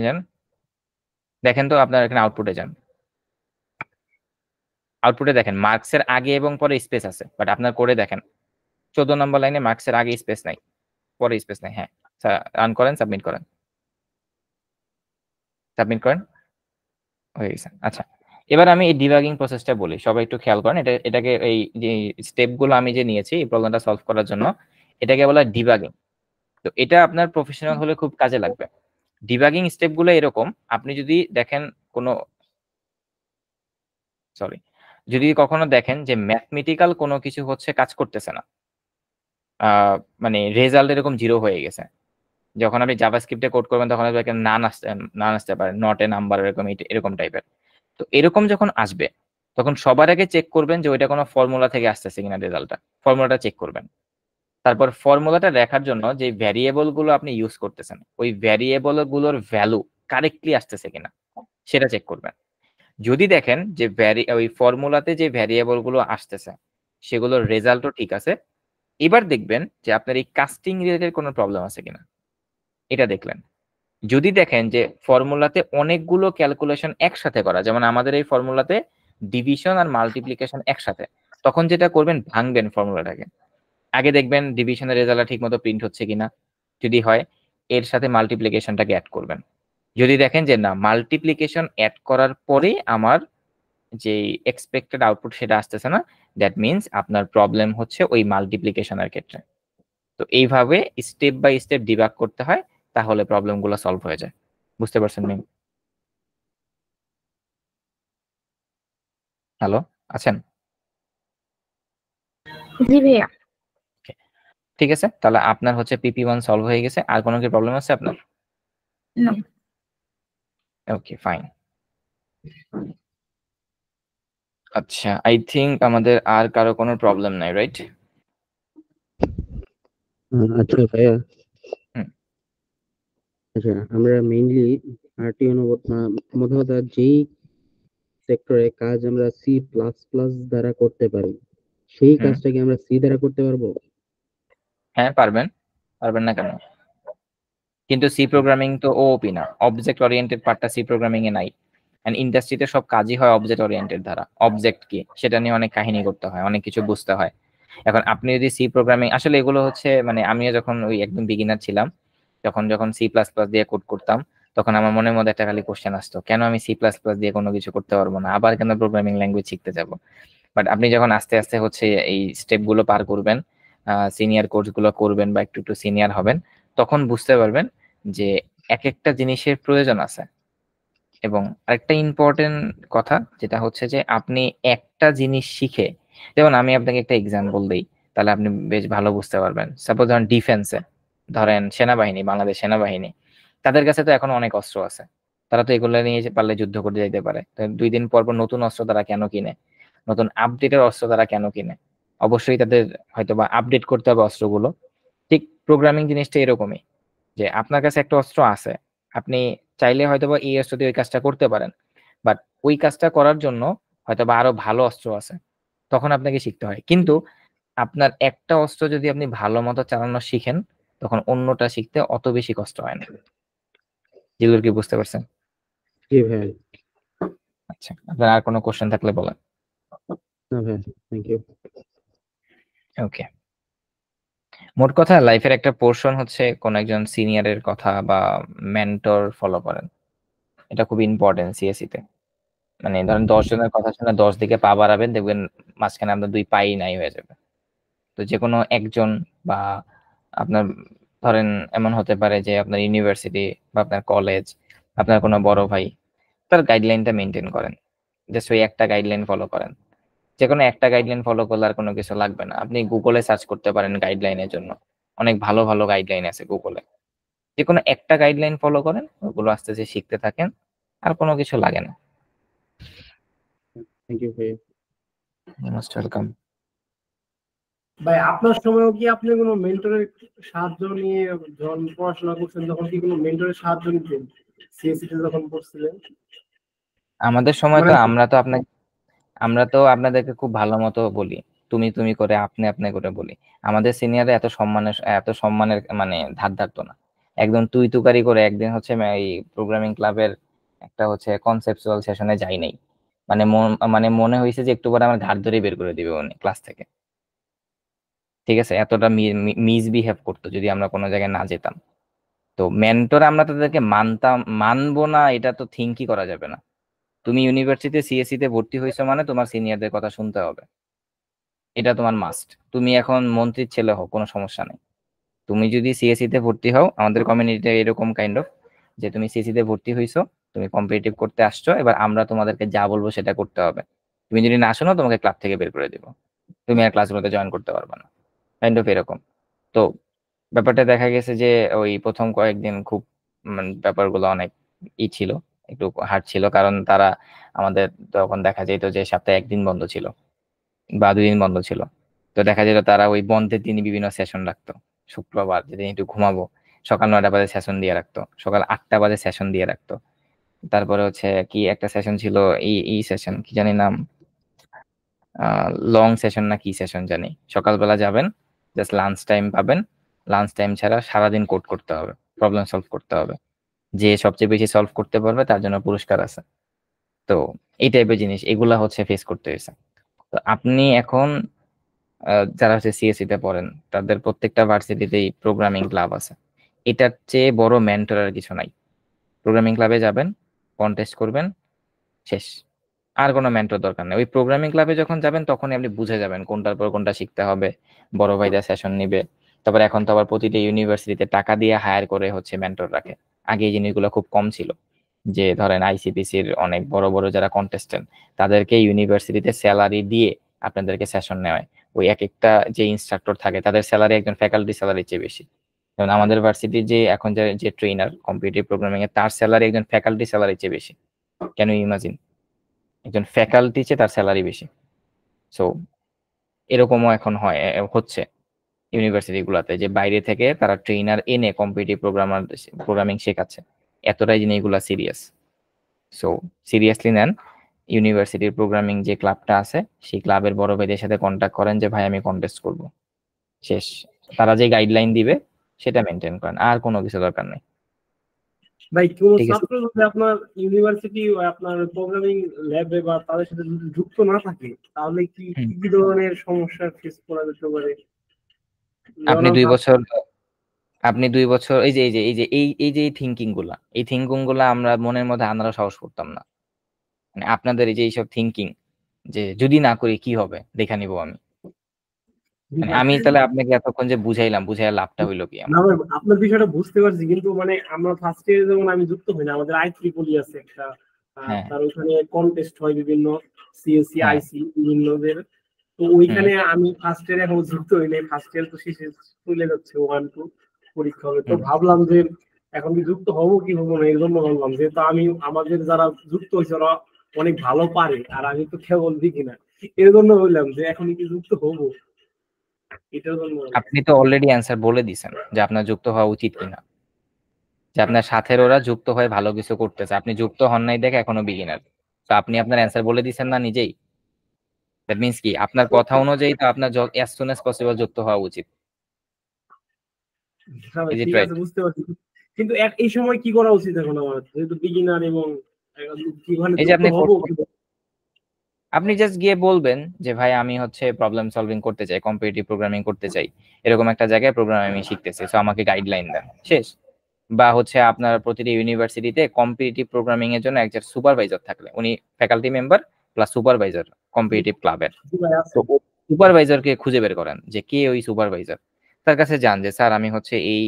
যান, দেখেন তো আপনার এখানে আউটপুটে যান। আউটপুটে দেখেন মার্কসের আগে এবং পরে স্পেস আছে, বাট আপনার করে দেখেন 14 নম্বর লাইনে মার্কসের আগে স্পেস নাই, পরে স্পেস নাই। হ্যাঁ, রান করেন, সাবমিট করেন, হয়ে গেছে। আচ্ছা, এবার আমি এই ডিবাগিং প্রসেসটা বলি, সবাই একটু খেয়াল করেন। এটাকে এই যে স্টেপগুলো আমি যে নিয়েছি এই প্রবলেমটা সলভ করার জন্য, এটাকে বলা ডিবাগিং। তো এটা আপনার প্রফেশনাল হলে খুব কাজে লাগবে। ডিবাগিং স্টেপগুলো এরকম, আপনি যদি দেখেন যদি কখনো দেখেন যে ম্যাথমেটিক্যাল কোনো কিছু হচ্ছে কাজ করতেছে না, মানে রেজাল্ট এরকম 0 হয়ে গেছে, যখন আপনি জাভাস্ক্রিপ্টে কোড করবেন তখন নান আসতে পারে, নট এ নাম্বার, এরকম টাইপের। তো এরকম যখন আসবে তখন সবার আগে চেক করবেন যে ওইটা কোনো ফর্মুলা থেকে আসতেছে কিনা, রেজাল্টটা ফর্মুলাটা চেক করবেন। তারপর ফর্মুলাটা লেখার জন্য যে ভ্যারিয়েবল গুলো আপনি ইউজ করতেছেন ওই ভ্যারিয়েবল গুলোর ভ্যালু কারেক্টলি আসতেছে কিনা সেটা চেক করবেন। যদি দেখেন যে ওই ফর্মুলাতে যে ভ্যারিয়েবল গুলো আসতেছে সেগুলোর রেজাল্টও ঠিক আছে, এবার দেখবেন যে আপনার এই কাস্টিং রিলেটেড কোনো প্রবলেম আছে কিনা, এটা দেখলেন। যদি দেখেন যে ফর্মুলাতে অনেকগুলো ক্যালকুলেশন একসাথে করা, যেমন আমাদের এই ফর্মুলাতে ডিভিশন আর মাল্টিপ্লিকেশন একসাথে, তখন যেটা করবেন ভাঙবেন ফর্মুলাটাকে, আগে দেখবেন ডিভিশনের রেজাল্ট ঠিক মতো প্রিন্ট হচ্ছে কিনা, যদি হয় এর সাথে মাল্টিপ্লিকেশনটাকে অ্যাড করবেন। যদি দেখেন যে না মাল্টিপ্লিকেশন অ্যাড করার পরে আমার যে এক্সপেক্টেড আউটপুট সেটা আসতেছে না, দ্যাট মিনস আপনার প্রবলেম হচ্ছে ওই মাল্টিপ্লিকেশনের ক্ষেত্রে। তো এইভাবে স্টেপ বাই স্টেপ ডিবাগ করতে হয়, তাহলে প্রবলেমগুলো সলভ হয়ে যায়। বুঝতে পারছেন নি? হ্যালো, আছেন? জি ভাইয়া। ঠিক আছে, তাহলে আপনার হচ্ছে PP1 সলভ হয়ে গেছে। আর কোনো কি প্রবলেম আছে আপনার? না। ওকে, ফাইন। আচ্ছা, আই থিংক আমাদের আর কারো কোনো প্রবলেম নাই, রাইট? আচ্ছা ভাইয়া, হুম। আচ্ছা আমরা মেইনলি আরটি মূলত যেই সেক্টরে কাজ আমরা C++ দ্বারা করতে পারি সেই কাজটা কি আমরা সি দ্বারা করতে পারবো? হ্যাঁ পারবেন না কেন? কিন্তু সি প্রোগ্রামিং তো ওওপি না, অবজেক্ট ওরিয়েন্টেড পার্টটা সি প্রোগ্রামিং এ নাই। এন্ড ইন্ডাস্ট্রিতে সব কাজই হয় অবজেক্ট ওরিয়েন্টেড দ্বারা। অবজেক্ট কি সেটা নিয়ে অনেক কাহিনী করতে হয়, অনেক কিছু বুঝতে হয়। এখন আপনি যদি সি প্রোগ্রামিং, আসলে এগুলো হচ্ছে মানে আমিও যখন ওই একদম বিগিনার ছিলাম, যখন C++ দিয়ে কোড করতাম, তখন আমার মনের মধ্যে একটা খালি কোশ্চেন আসতো, কেন আমি C++ দিয়ে কোনো কিছু করতে পারবো না, আবার কেন প্রোগ্রামিং ল্যাঙ্গুয়েজ শিখতে যাব। বাট আপনি যখন আস্তে আস্তে হচ্ছে এই স্টেপ গুলো পার করবেন, সিনিয়র কোর্স গুলো করবেন বা একটু একটু সিনিয়র হবেন, তখন বুঝতে পারবেন যে এক একটা জিনিসের প্রয়োজন আছে। এবং আরেকটা ইম্পর্টেন্ট কথা যেটা হচ্ছে যে আপনি একটা জিনিস শিখে, যেমন আমি আপনাকে একটা এক্সাম্পল দিই, তাহলে আপনি বেশ ভালো বুঝতে পারবেন। সাপোজ ধরেন ডিফেন্সে, ধরেন সেনাবাহিনী, বাংলাদেশ সেনাবাহিনী, তাদের কাছে তো এখন অনেক অস্ত্র আছে, তারা তো এগুলো নিয়ে পারলে যুদ্ধ করতে যাইতে পারে। তো 2 দিন পর পর নতুন অস্ত্র তারা কেন কিনে, নতুন আপডেটের অস্ত্র তারা কেন কিনে? অবশ্যই তাদের হয়তো বা আপডেট করতে হবে অস্ত্রগুলো। ঠিক প্রোগ্রামিং জিনিসটা এরকমই, যে আপনার কাছে একটা অস্ত্র আছে, আপনি চাইলে হয়তোবা এই অস্ত্র দিয়ে ওই কাজটা করতে পারেন, বাট ওই কাজটা করার জন্য হয়তোবা আরো ভালো অস্ত্র আছে, তখন আপনাকে শিখতে হয়। কিন্তু আপনার একটা অস্ত্র যদি আপনি ভালো মতো চালানো শিখেন, তখন অন্যটা শিখতে অত বেশি কষ্ট হয় না। জিলুর কি বুঝতে পারছেন? জি ভাই। আচ্ছা, আপনার আর কোনো কোশ্চেন থাকলে বলেন। না ভাই, থ্যাংক ইউ। ওকে, মোট কথা লাইফের একটা পোর্শন হচ্ছে কোন একজন সিনিয়রের কথা বা মেন্টর ফলো করেন, এটা খুব ইম্পর্টেন্ট সিএসসি তে। মানে ধরেন 10 জনের কথা শুনে 10 দিকে পা বাড়াবেন, দেখবেন মাঝখানে আপনার 2 পাই নাই হয়ে যাবে। তো যে কোনো একজন, বা আপনার ধরেন এমন হতে পারে যে আপনার ইউনিভার্সিটি বা আপনার কলেজ, আপনার কোনো বড় ভাই, তার গাইডলাইনটা মেনটেন করেন, জাস্ট ওই একটা গাইডলাইন ফলো করেন। যে কোনো একটা গাইডলাইন ফলো করলে আর কোনো কিছু লাগবে না, আপনি গুগলে সার্চ করতে পারেন গাইডলাইনের জন্য, অনেক ভালো ভালো গাইডলাইন আছে গুগলে। যে কোনো একটা গাইডলাইন ফলো করেন, ওগুলো আস্তে আস্তে শিখতে থাকেন, আর কোনো কিছু লাগে না। থ্যাংক ইউ ভাই। Most welcome. ভাই আপনার সময়ও কি আপনি কোনো মেন্টরের সাহায্য নিয়ে যখন পড়াশোনা করছেন, তখন কি কোনো মেন্টরের সাহায্য নিতেন সিএসসি তে যখন পড়ছিলেন? আমাদের সময় তো মানে আমরা তো আপনাদেরকে খুব ভালো মতো বলি, তুমি তুমি করে, আপনি আপনি করে বলি। আমাদের সিনিয়ররা এত সম্মানের মানে ধার ধারতো না, একদম তুই তুকারি করে। একদিন হচ্ছে এই প্রোগ্রামিং ক্লাবের একটা হচ্ছে কনসেপচুয়াল সেশনে যাই নাই, মানে মনে হয়েছে যে একটু পরে আমার ঘাড় ধরে বের করে দিবে উনি ক্লাস থেকে। ঠিক আছে, এতটা মিসবিহেভ করতো যদি আমরা কোনো জায়গায় না যেতাম। তো মেন্টর আমরা তাদেরকে মানবো না, এটা তো থিঙ্কই করা যাবে না। তুমি ইউনিভার্সিটিতে সিএসসি তে ভর্তি হয়েছো মানে তোমার সিনিয়রদের কথা শুনতে হবে, এটা তোমার মাস্ট। তুমি এখন মন্ত্রীর ছেলে হও, কোনো সমস্যা নেই। তুমি যদি সিএসসি তে ভর্তি হও, আমাদের কমিউনিটিতে এরকম কাইন্ড অফ, যে তুমি সিএসসি তে ভর্তি হইছো, তুমি কম্পিটিটিভ করতে আসছো, এবার আমরা তোমাদেরকে যা বলবো সেটা করতে হবে। তুমি যদি না শোনো, তোমাকে ক্লাব থেকে বের করে দিব, তুমি আর ক্লাসগুলোতে জয়েন করতে পারবে না, কাইন্ড অফ এরকম। তো ব্যাপারটা দেখা গেছে যে ওই প্রথম কয়েকদিন খুব ব্যাপারগুলো অনেক ছিল, একটু হার্ড ছিল, কারণ তারা আমাদের তখন দেখা যেত যে সপ্তাহে 1 দিন বন্ধ ছিল বা 2 দিন বন্ধ ছিল। তো দেখা যেত তারা ওই বন্ধের দিনই বিভিন্ন সেশন রাখতো। শুক্রবার যেদিন একটু ঘুমাবো, সকাল 9টা বাজে সেশন দিয়ে রাখতো, সকাল 8টা বাজে সেশন দিয়ে রাখতো। তারপরে হচ্ছে কি একটা সেশন ছিল, এই সেশন কি জানি নাম, লং সেশন না কি সেশন জানি, সকালবেলা যাবেন, জাস্ট লাঞ্চ টাইম পাবেন, লাঞ্চ টাইম ছাড়া সারাদিন কোড করতে হবে, প্রবলেম সলভ করতে হবে, যে সবচেয়ে বেশি সলভ করতে পারবে তার জন্য পুরস্কার আছে। তো এই টাইপের জিনিস এগুলা হচ্ছে ফেস করতে হয়েছে। তো আপনি এখন যারা হচ্ছে সিএসসি তে পড়েন, তাদের প্রত্যেকটা ভার্সিটিতেই প্রোগ্রামিং ক্লাব আছে। এটার চেয়ে বড় মেন্টর আর কিছু নাই। প্রোগ্রামিং ক্লাবে যাবেন, কন্টেস্ট করবেন, শেষ। আর কোনো মেন্টর দরকার নেই। ওই প্রোগ্রামিং ক্লাবে যখন যাবেন তখনই আপনি বুঝে যাবেন কোনটার পর কোনটা শিখতে হবে। বড় ভাইরা সেশন নিবে। তারপর এখন তো আবার প্রতিটা ইউনিভার্সিটিতে টাকা দিয়ে হায়ার করে হচ্ছে মেন্টর রাখে। আগে এই জিনিসগুলো খুব কম ছিল, যে ধরেন আইসিপিসির অনেক বড় বড় যারা কন্টেস্টেন্ট, তাদেরকে ইউনিভার্সিটিতে স্যালারি দিয়ে আপনাদেরকে সেশন নেওয়ায়। ওই এক একটা যে ইনস্ট্রাক্টর থাকে তাদের স্যালারি একজন ফ্যাকাল্টি স্যালারির চেয়ে বেশি। যেমন আমাদের ভার্সিটির যে এখন যে ট্রেনার কম্পিটিটিভ প্রোগ্রামিং এর, তার স্যালারি একজন ফ্যাকাল্টি স্যালারির চেয়ে বেশি। Can you imagine? একজন ফ্যাকাল্টি চেয়ে তার স্যালারি বেশি। সো এরকমও এখন হচ্ছে ইউনিভার্সিটি গুলাতে, যে বাইরে থেকে তারা ট্রেনার এনে কম্পিটিটিভ প্রোগ্রামিং শেখাচ্ছে। এতটাই জিনিসগুলা সিরিয়াস। সো সিরিয়াসলি নেন। ইউনিভার্সিটির প্রোগ্রামিং যে ক্লাবটা আছে, সেই ক্লাবের বড় ভাইদের সাথে কন্ট্যাক্ট করেন যে ভাই আমি কন্টেস্ট করব, শেষ। তারা যে গাইডলাইন দিবে সেটা মেনটেন করেন, আর কোনো কিছু দরকার নেই। ভাই কোন ঠিক আছে। ছাত্র যদি আপনার ইউনিভার্সিটি আপনার প্রোগ্রামিং ল্যাবে বা তাদের সাথে যদি যুক্ত না থাকে, তাহলে কি কি ধরনের সমস্যা ফেস করা যেতে পারে? আপনি 2 বছর এই থিঙ্কিং গুলা আমরা মনের মধ্যে আনারও সাহস করতাম না। মানে আপনাদের এই যে এইসব থিঙ্কিং, যে যদি না করি কি হবে, দেখা নিব আমি। মানে আমি তাহলে আপনাকে এতক্ষণ যে বুঝাইলাম, বুঝাইয়া লাভটা হইলো কি না আমার? ভাই, আপনার বিষয়টা বুঝতে পারছি, কিন্তু মানে আমরা ফার্স্ট ইয়ারে যেমন আমি যুক্ত হই না, আমাদের আই ট্রিপলি আছে একটা হ্যাঁ তার ওইখানে কন্টেস্ট হয় বিভিন্ন সিএসসি হ্যাঁ আইসি বিভিন্নদের। তো ওইখানে আমি ফার্স্ট ইয়ার এখন যুক্ত হই নাই, ফার্স্ট ইয়ার তো শেষে চলে যাচ্ছে 1-2 পরীক্ষা হবে। তো হুম। ভাবলাম যে এখন কি যুক্ত হবো কি হবো না, এই জন্য ভাবলাম যেহেতু আমি আমাদের যারা যুক্ত হয়েছে ওরা অনেক ভালো পারে আর আমি তো কেবল দেখি না, এর জন্য বললাম যে এখন কি যুক্ত হবো, এটার জন্য বললাম। আপনি তো অলরেডি অ্যান্সার বলে দিছেন যে আপনার যুক্ত হওয়া উচিত কিনা, যে আপনার সাথের ওরা যুক্ত হয়ে ভালো কিছু করতেছে, আপনি যুক্ত হন নাই দেখে এখনো বিগিনার। তো আপনি আপনার অ্যান্সার বলে দিছেন না নিজেই, দ্যাট মিন্স কি আপনার কথা অনুযায়ী তো আপনার অ্যাজ সুন অ্যাজ পসিবল যুক্ত হওয়া উচিত। হ্যাঁ ভাই, ইজ ইট ঠিক রাইট? আছে, বুঝতে পারছি। কিন্তু এই সময় কি করা উচিত এখন আমার, যেহেতু বিগিনার এবং কি মানে এই যে যুক্ত আপনি হবো আপনি জাস্ট গিয়ে বলবেন যে ভাই আমি হচ্ছে প্রবলেম সলভিং করতে চাই, কম্পিটিটিভ প্রোগ্রামিং করতে চাই, এরকম একটা জায়গায় প্রোগ্রামিং আমি শিখতেছি, সো আমাকে গাইডলাইন দেন, শেষ। বা হচ্ছে আপনার প্রতিটি ইউনিভার্সিটিতে কম্পিটিটিভ প্রোগ্রামিং এর জন্য একজন সুপারভাইজার থাকলে, উনি faculty member plus supervisor competitive ক্লাবের, কি ভাই আছে? তো সুপারভাইজারকে খুঁজে বের করেন যে কে ওই সুপারভাইজার। তার কাছে যান যে স্যার আমি হচ্ছে এই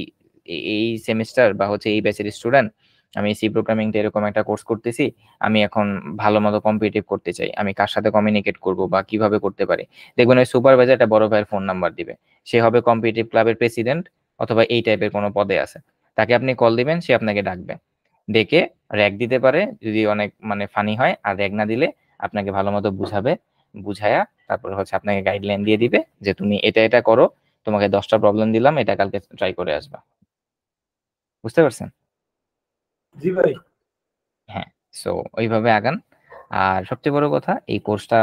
এই সেমিস্টার বা হচ্ছে এই ব্যাচের স্টুডেন্ট, আমি সি প্রোগ্রামিংটা এরকম একটা কোর্স করতেছি, আমি এখন ভালো মতো কম্পিটিটিভ করতে চাই, আমি কার সাথে কমিউনিকেট করব বা কিভাবে করতে পারি। দেখবেন ওই সুপারভাইজার একটা বড় ভাইয়ের ফোন নাম্বার দিবে, সে হবে কম্পিটিটিভ ক্লাবের প্রেসিডেন্ট অথবা এই টাইপের কোনো পদে আছে, তাকে আপনি কল দিবেন, সে আপনাকে ডাকবে, ডেকে র্যাক দিতে পারে যদি অনেক মানে ফানি হয়, আর র্যাক না দিলে আপনাকে ভালো মতো বুঝাবে, বুঝায়া তারপর হচ্ছে আপনাকে গাইডলাইন দিয়ে দিবে যে তুমি এটা এটা করো, তোমাকে 10টা প্রবলেম দিলাম, এটা কালকে ট্রাই করে আসবা। বুঝতে পারছেন? জি ভাই। হ্যাঁ, সো ওইভাবে আগান। আর সবচেয়ে বড় কথা, এই কোর্সটা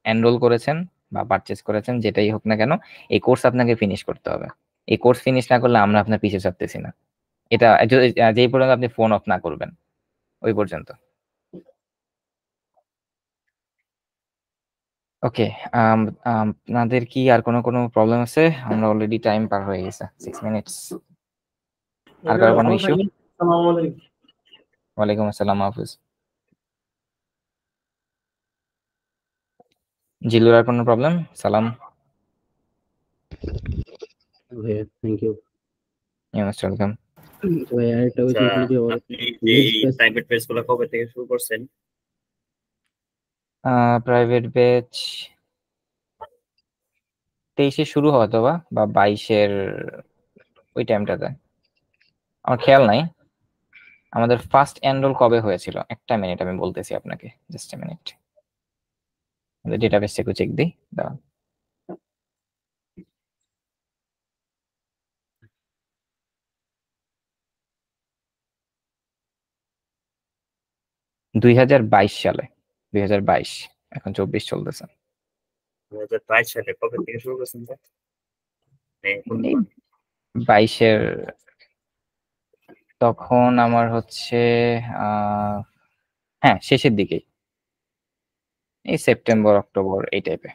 এনরোল করেছেন বা পারচেজ করেছেন, যেটাই হোক না কেন, এই কোর্স আপনাকে ফিনিশ করতে হবে। এই কোর্স ফিনিশ না করলে আমরা আপনার পিছিয়ে ছাড়তেছি না। এটা যেই পর্যন্ত আপনি ফোন অফ না করবেন ওই পর্যন্ত। ওকে, আপনাদের কি আর কোনো প্রবলেম আছে? আমরা অলরেডি টাইম পার হয়ে গেছে, 6 মিনিটস। আর কারো কোনো ভালো ইস্যু? থাকবেন, আসসালামু আলাইকুম। ওয়ালাইকুম আসসালাম, হাফিজ। জিল্লুর আর কোনো প্রবলেম? সালাম। ভাইয়া thank you. You most welcome. ভাই আরেকটা আচ্ছা, কোয়েশ্চেন ছিল যে আপনি যে নেক্সট ব্যাচ প্রাইভেট পেজ গুলো কবে থেকে শুরু করছেন? প্রাইভেট ব্যাচ 23-এ শুরু হয়তো বা 22-এর ওই টাইমটাতে, আমার খেয়াল নাই। আমাদের ফার্স্ট এনরোল কবে হয়েছিল, একটা মিনিট আমি বলতেছি আপনাকে, জাস্ট এ মিনিট। আমাদের ডেটাবেসে একটু চেক দিই, দাঁড়ান। সালে 2022, এখন 24 চলতেছে। 2022 সালে কবে থেকে শুরু করছেন স্যার? কোন এই month? 22-এর তখন আমার হচ্ছে আহ হ্যাঁ শেষের দিকেই, এই সেপ্টেম্বর অক্টোবর এই টাইপে।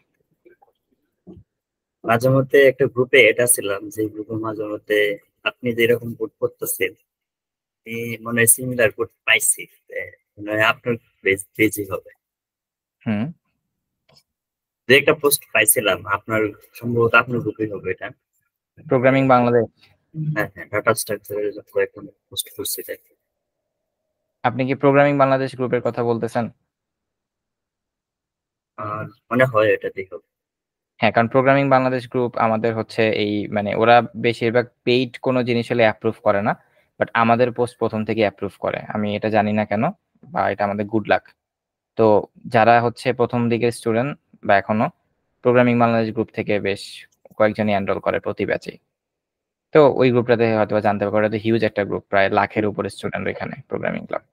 মাঝে মধ্যে একটা গ্রুপে এটা ছিলাম, যে গ্রুপে মাঝে মধ্যে আপনি যেরকম কোড করতেছেন আমি মনে হয় সিমিলার কোড পাইছি, মনে হয় আপনার পেজই হবে। হুম। যে একটা পোস্ট পাইছিলাম আপনার, সম্ভবত আপনার গ্রুপই হবে এটা। প্রোগ্রামিং বাংলাদেশ। হ্যাঁ হ্যাঁ, ডাটা স্ট্রাকচারের কয়েকটা পোস্ট করছি তাই। আপনি কি প্রোগ্রামিং বাংলাদেশ গ্রুপের কথা বলতেছেন? আর মনে হয় এটাতেই হবে। হ্যাঁ, কারণ প্রোগ্রামিং বাংলাদেশ গ্রুপ আমাদের হচ্ছে এই মানে ওরা বেশিরভাগ পেইড কোনো জিনিস হলে অ্যাপ্রুভ করে না, বাট আমাদের পোস্ট প্রথম থেকে অ্যাপ্রুভ করে, আমি এটা জানি না কেন, বা এটা আমাদের গুড লাক। তো যারা হচ্ছে প্রথম দিকের স্টুডেন্ট বা এখনো, প্রোগ্রামিং বাংলাদেশ গ্রুপ থেকে বেশ কয়েকজনই এনরোল করে প্রতি ব্যাচেই। তো ওই গ্রুপটাতে হয়তো জানতে পারে, তো হিউজ একটা গ্রুপ, প্রায় লাখের উপরে স্টুডেন্ট এখানে প্রোগ্রামিং ক্লাব।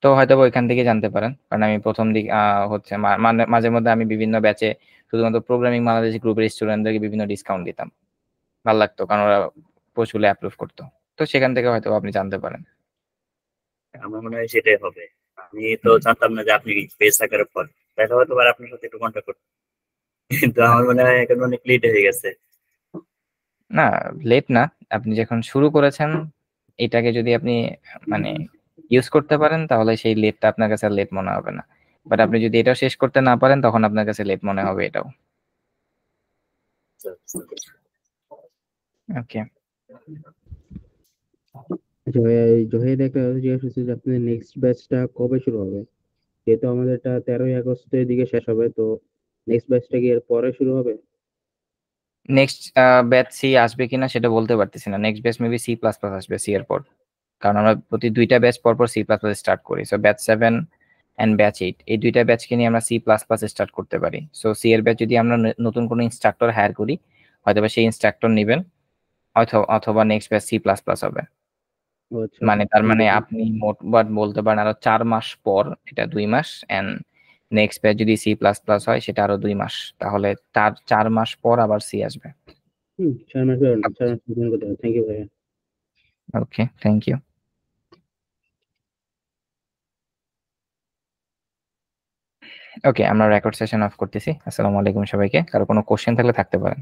তো হয়তো ওইখান থেকে জানতে পারেন, কারণ আমি প্রথম দিক হচ্ছে মাঝে মধ্যে আমি বিভিন্ন ব্যাচে শুধুমাত্র প্রোগ্রামিং বাংলাদেশ গ্রুপের স্টুডেন্টদেরকে বিভিন্ন ডিসকাউন্ট দিতাম, ভালো লাগতো কারণ ওরা পোস্টগুলো অ্যাপ্রুভ করতো। তো সেখান থেকে হয়তো আপনি জানতে পারেন। আমার মনে হয় সেটাই হবে। আমি তো হুম। জানতাম না যে আপনি পেজ থাকার পর, তাহলে হয়তো আর আপনার সাথে একটু কন্ট্যাক্ট করতে। কিন্তু আমার মনে হয় এখন অনেক লেট হয়ে গেছে। না, লেট না, আপনি যখন শুরু করেছেন এটাকে যদি আপনি মানে ইউজ করতে পারেন তাহলে সেই লেটটা আপনার কাছে লেট মনে হবে না, বাট আপনি যদি এটাও শেষ করতে না পারেন তখন আপনার কাছে লেট মনে হবে এটাও। ওকে। আচ্ছা ভাইয়া, এই জহির একটা জিজ্ঞাসা করছে যে আপনাদের নেক্সট ব্যাচটা কবে শুরু হবে? যেহেতু আমাদের এটা 13ই আগস্টের দিকে শেষ হবে, তো নেক্সট ব্যাচটা কি এর পরে শুরু হবে? নেক্সট ব্যাচ সি আসবে কিনা সেটা বলতে পারতেছি না। Next batch maybe C plus plus আসবে সি এর পর, কারণ আমরা প্রতি দুইটা ব্যাচ পর পর সি প্লাস প্লাস স্টার্ট করি। সো ব্যাচ 7 এন্ড ব্যাচ 8 এই দুইটা ব্যাচকে নিয়ে আমরা সি প্লাস প্লাস স্টার্ট করতে পারি। সো সি এর ব্যাচ যদি আমরা নতুন কোনো ইনস্ট্রাক্টর হায়ার করি, হয়তোবা সেই ইনস্ট্রাক্টর নেবেন, অথবা next batch C plus plus হবে। ও আচ্ছা, মানে তার ঠিক মানে আছে। আপনি মোটবাট বলতে পারেন আরো 4 মাস পর, এটা 2 মাস, এন্ড নেক্সট ব্যাচ যদি সি প্লাস প্লাস হয় সেটা আরো 2 মাস, তাহলে তার 4 মাস পর আবার সি আসবে। 4 মাস পর, 4 মাস পর্যন্ত করতে হবে। থ্যাংক ইউ ভাইয়া। ওকে, থ্যাংক ইউ। ওকে, আমরা রেকর্ড সেশন অফ করতেছি। আসসালামু আলাইকুম সবাইকে। কারো কোনো কোশ্চেন থাকলে থাকতে পারেন।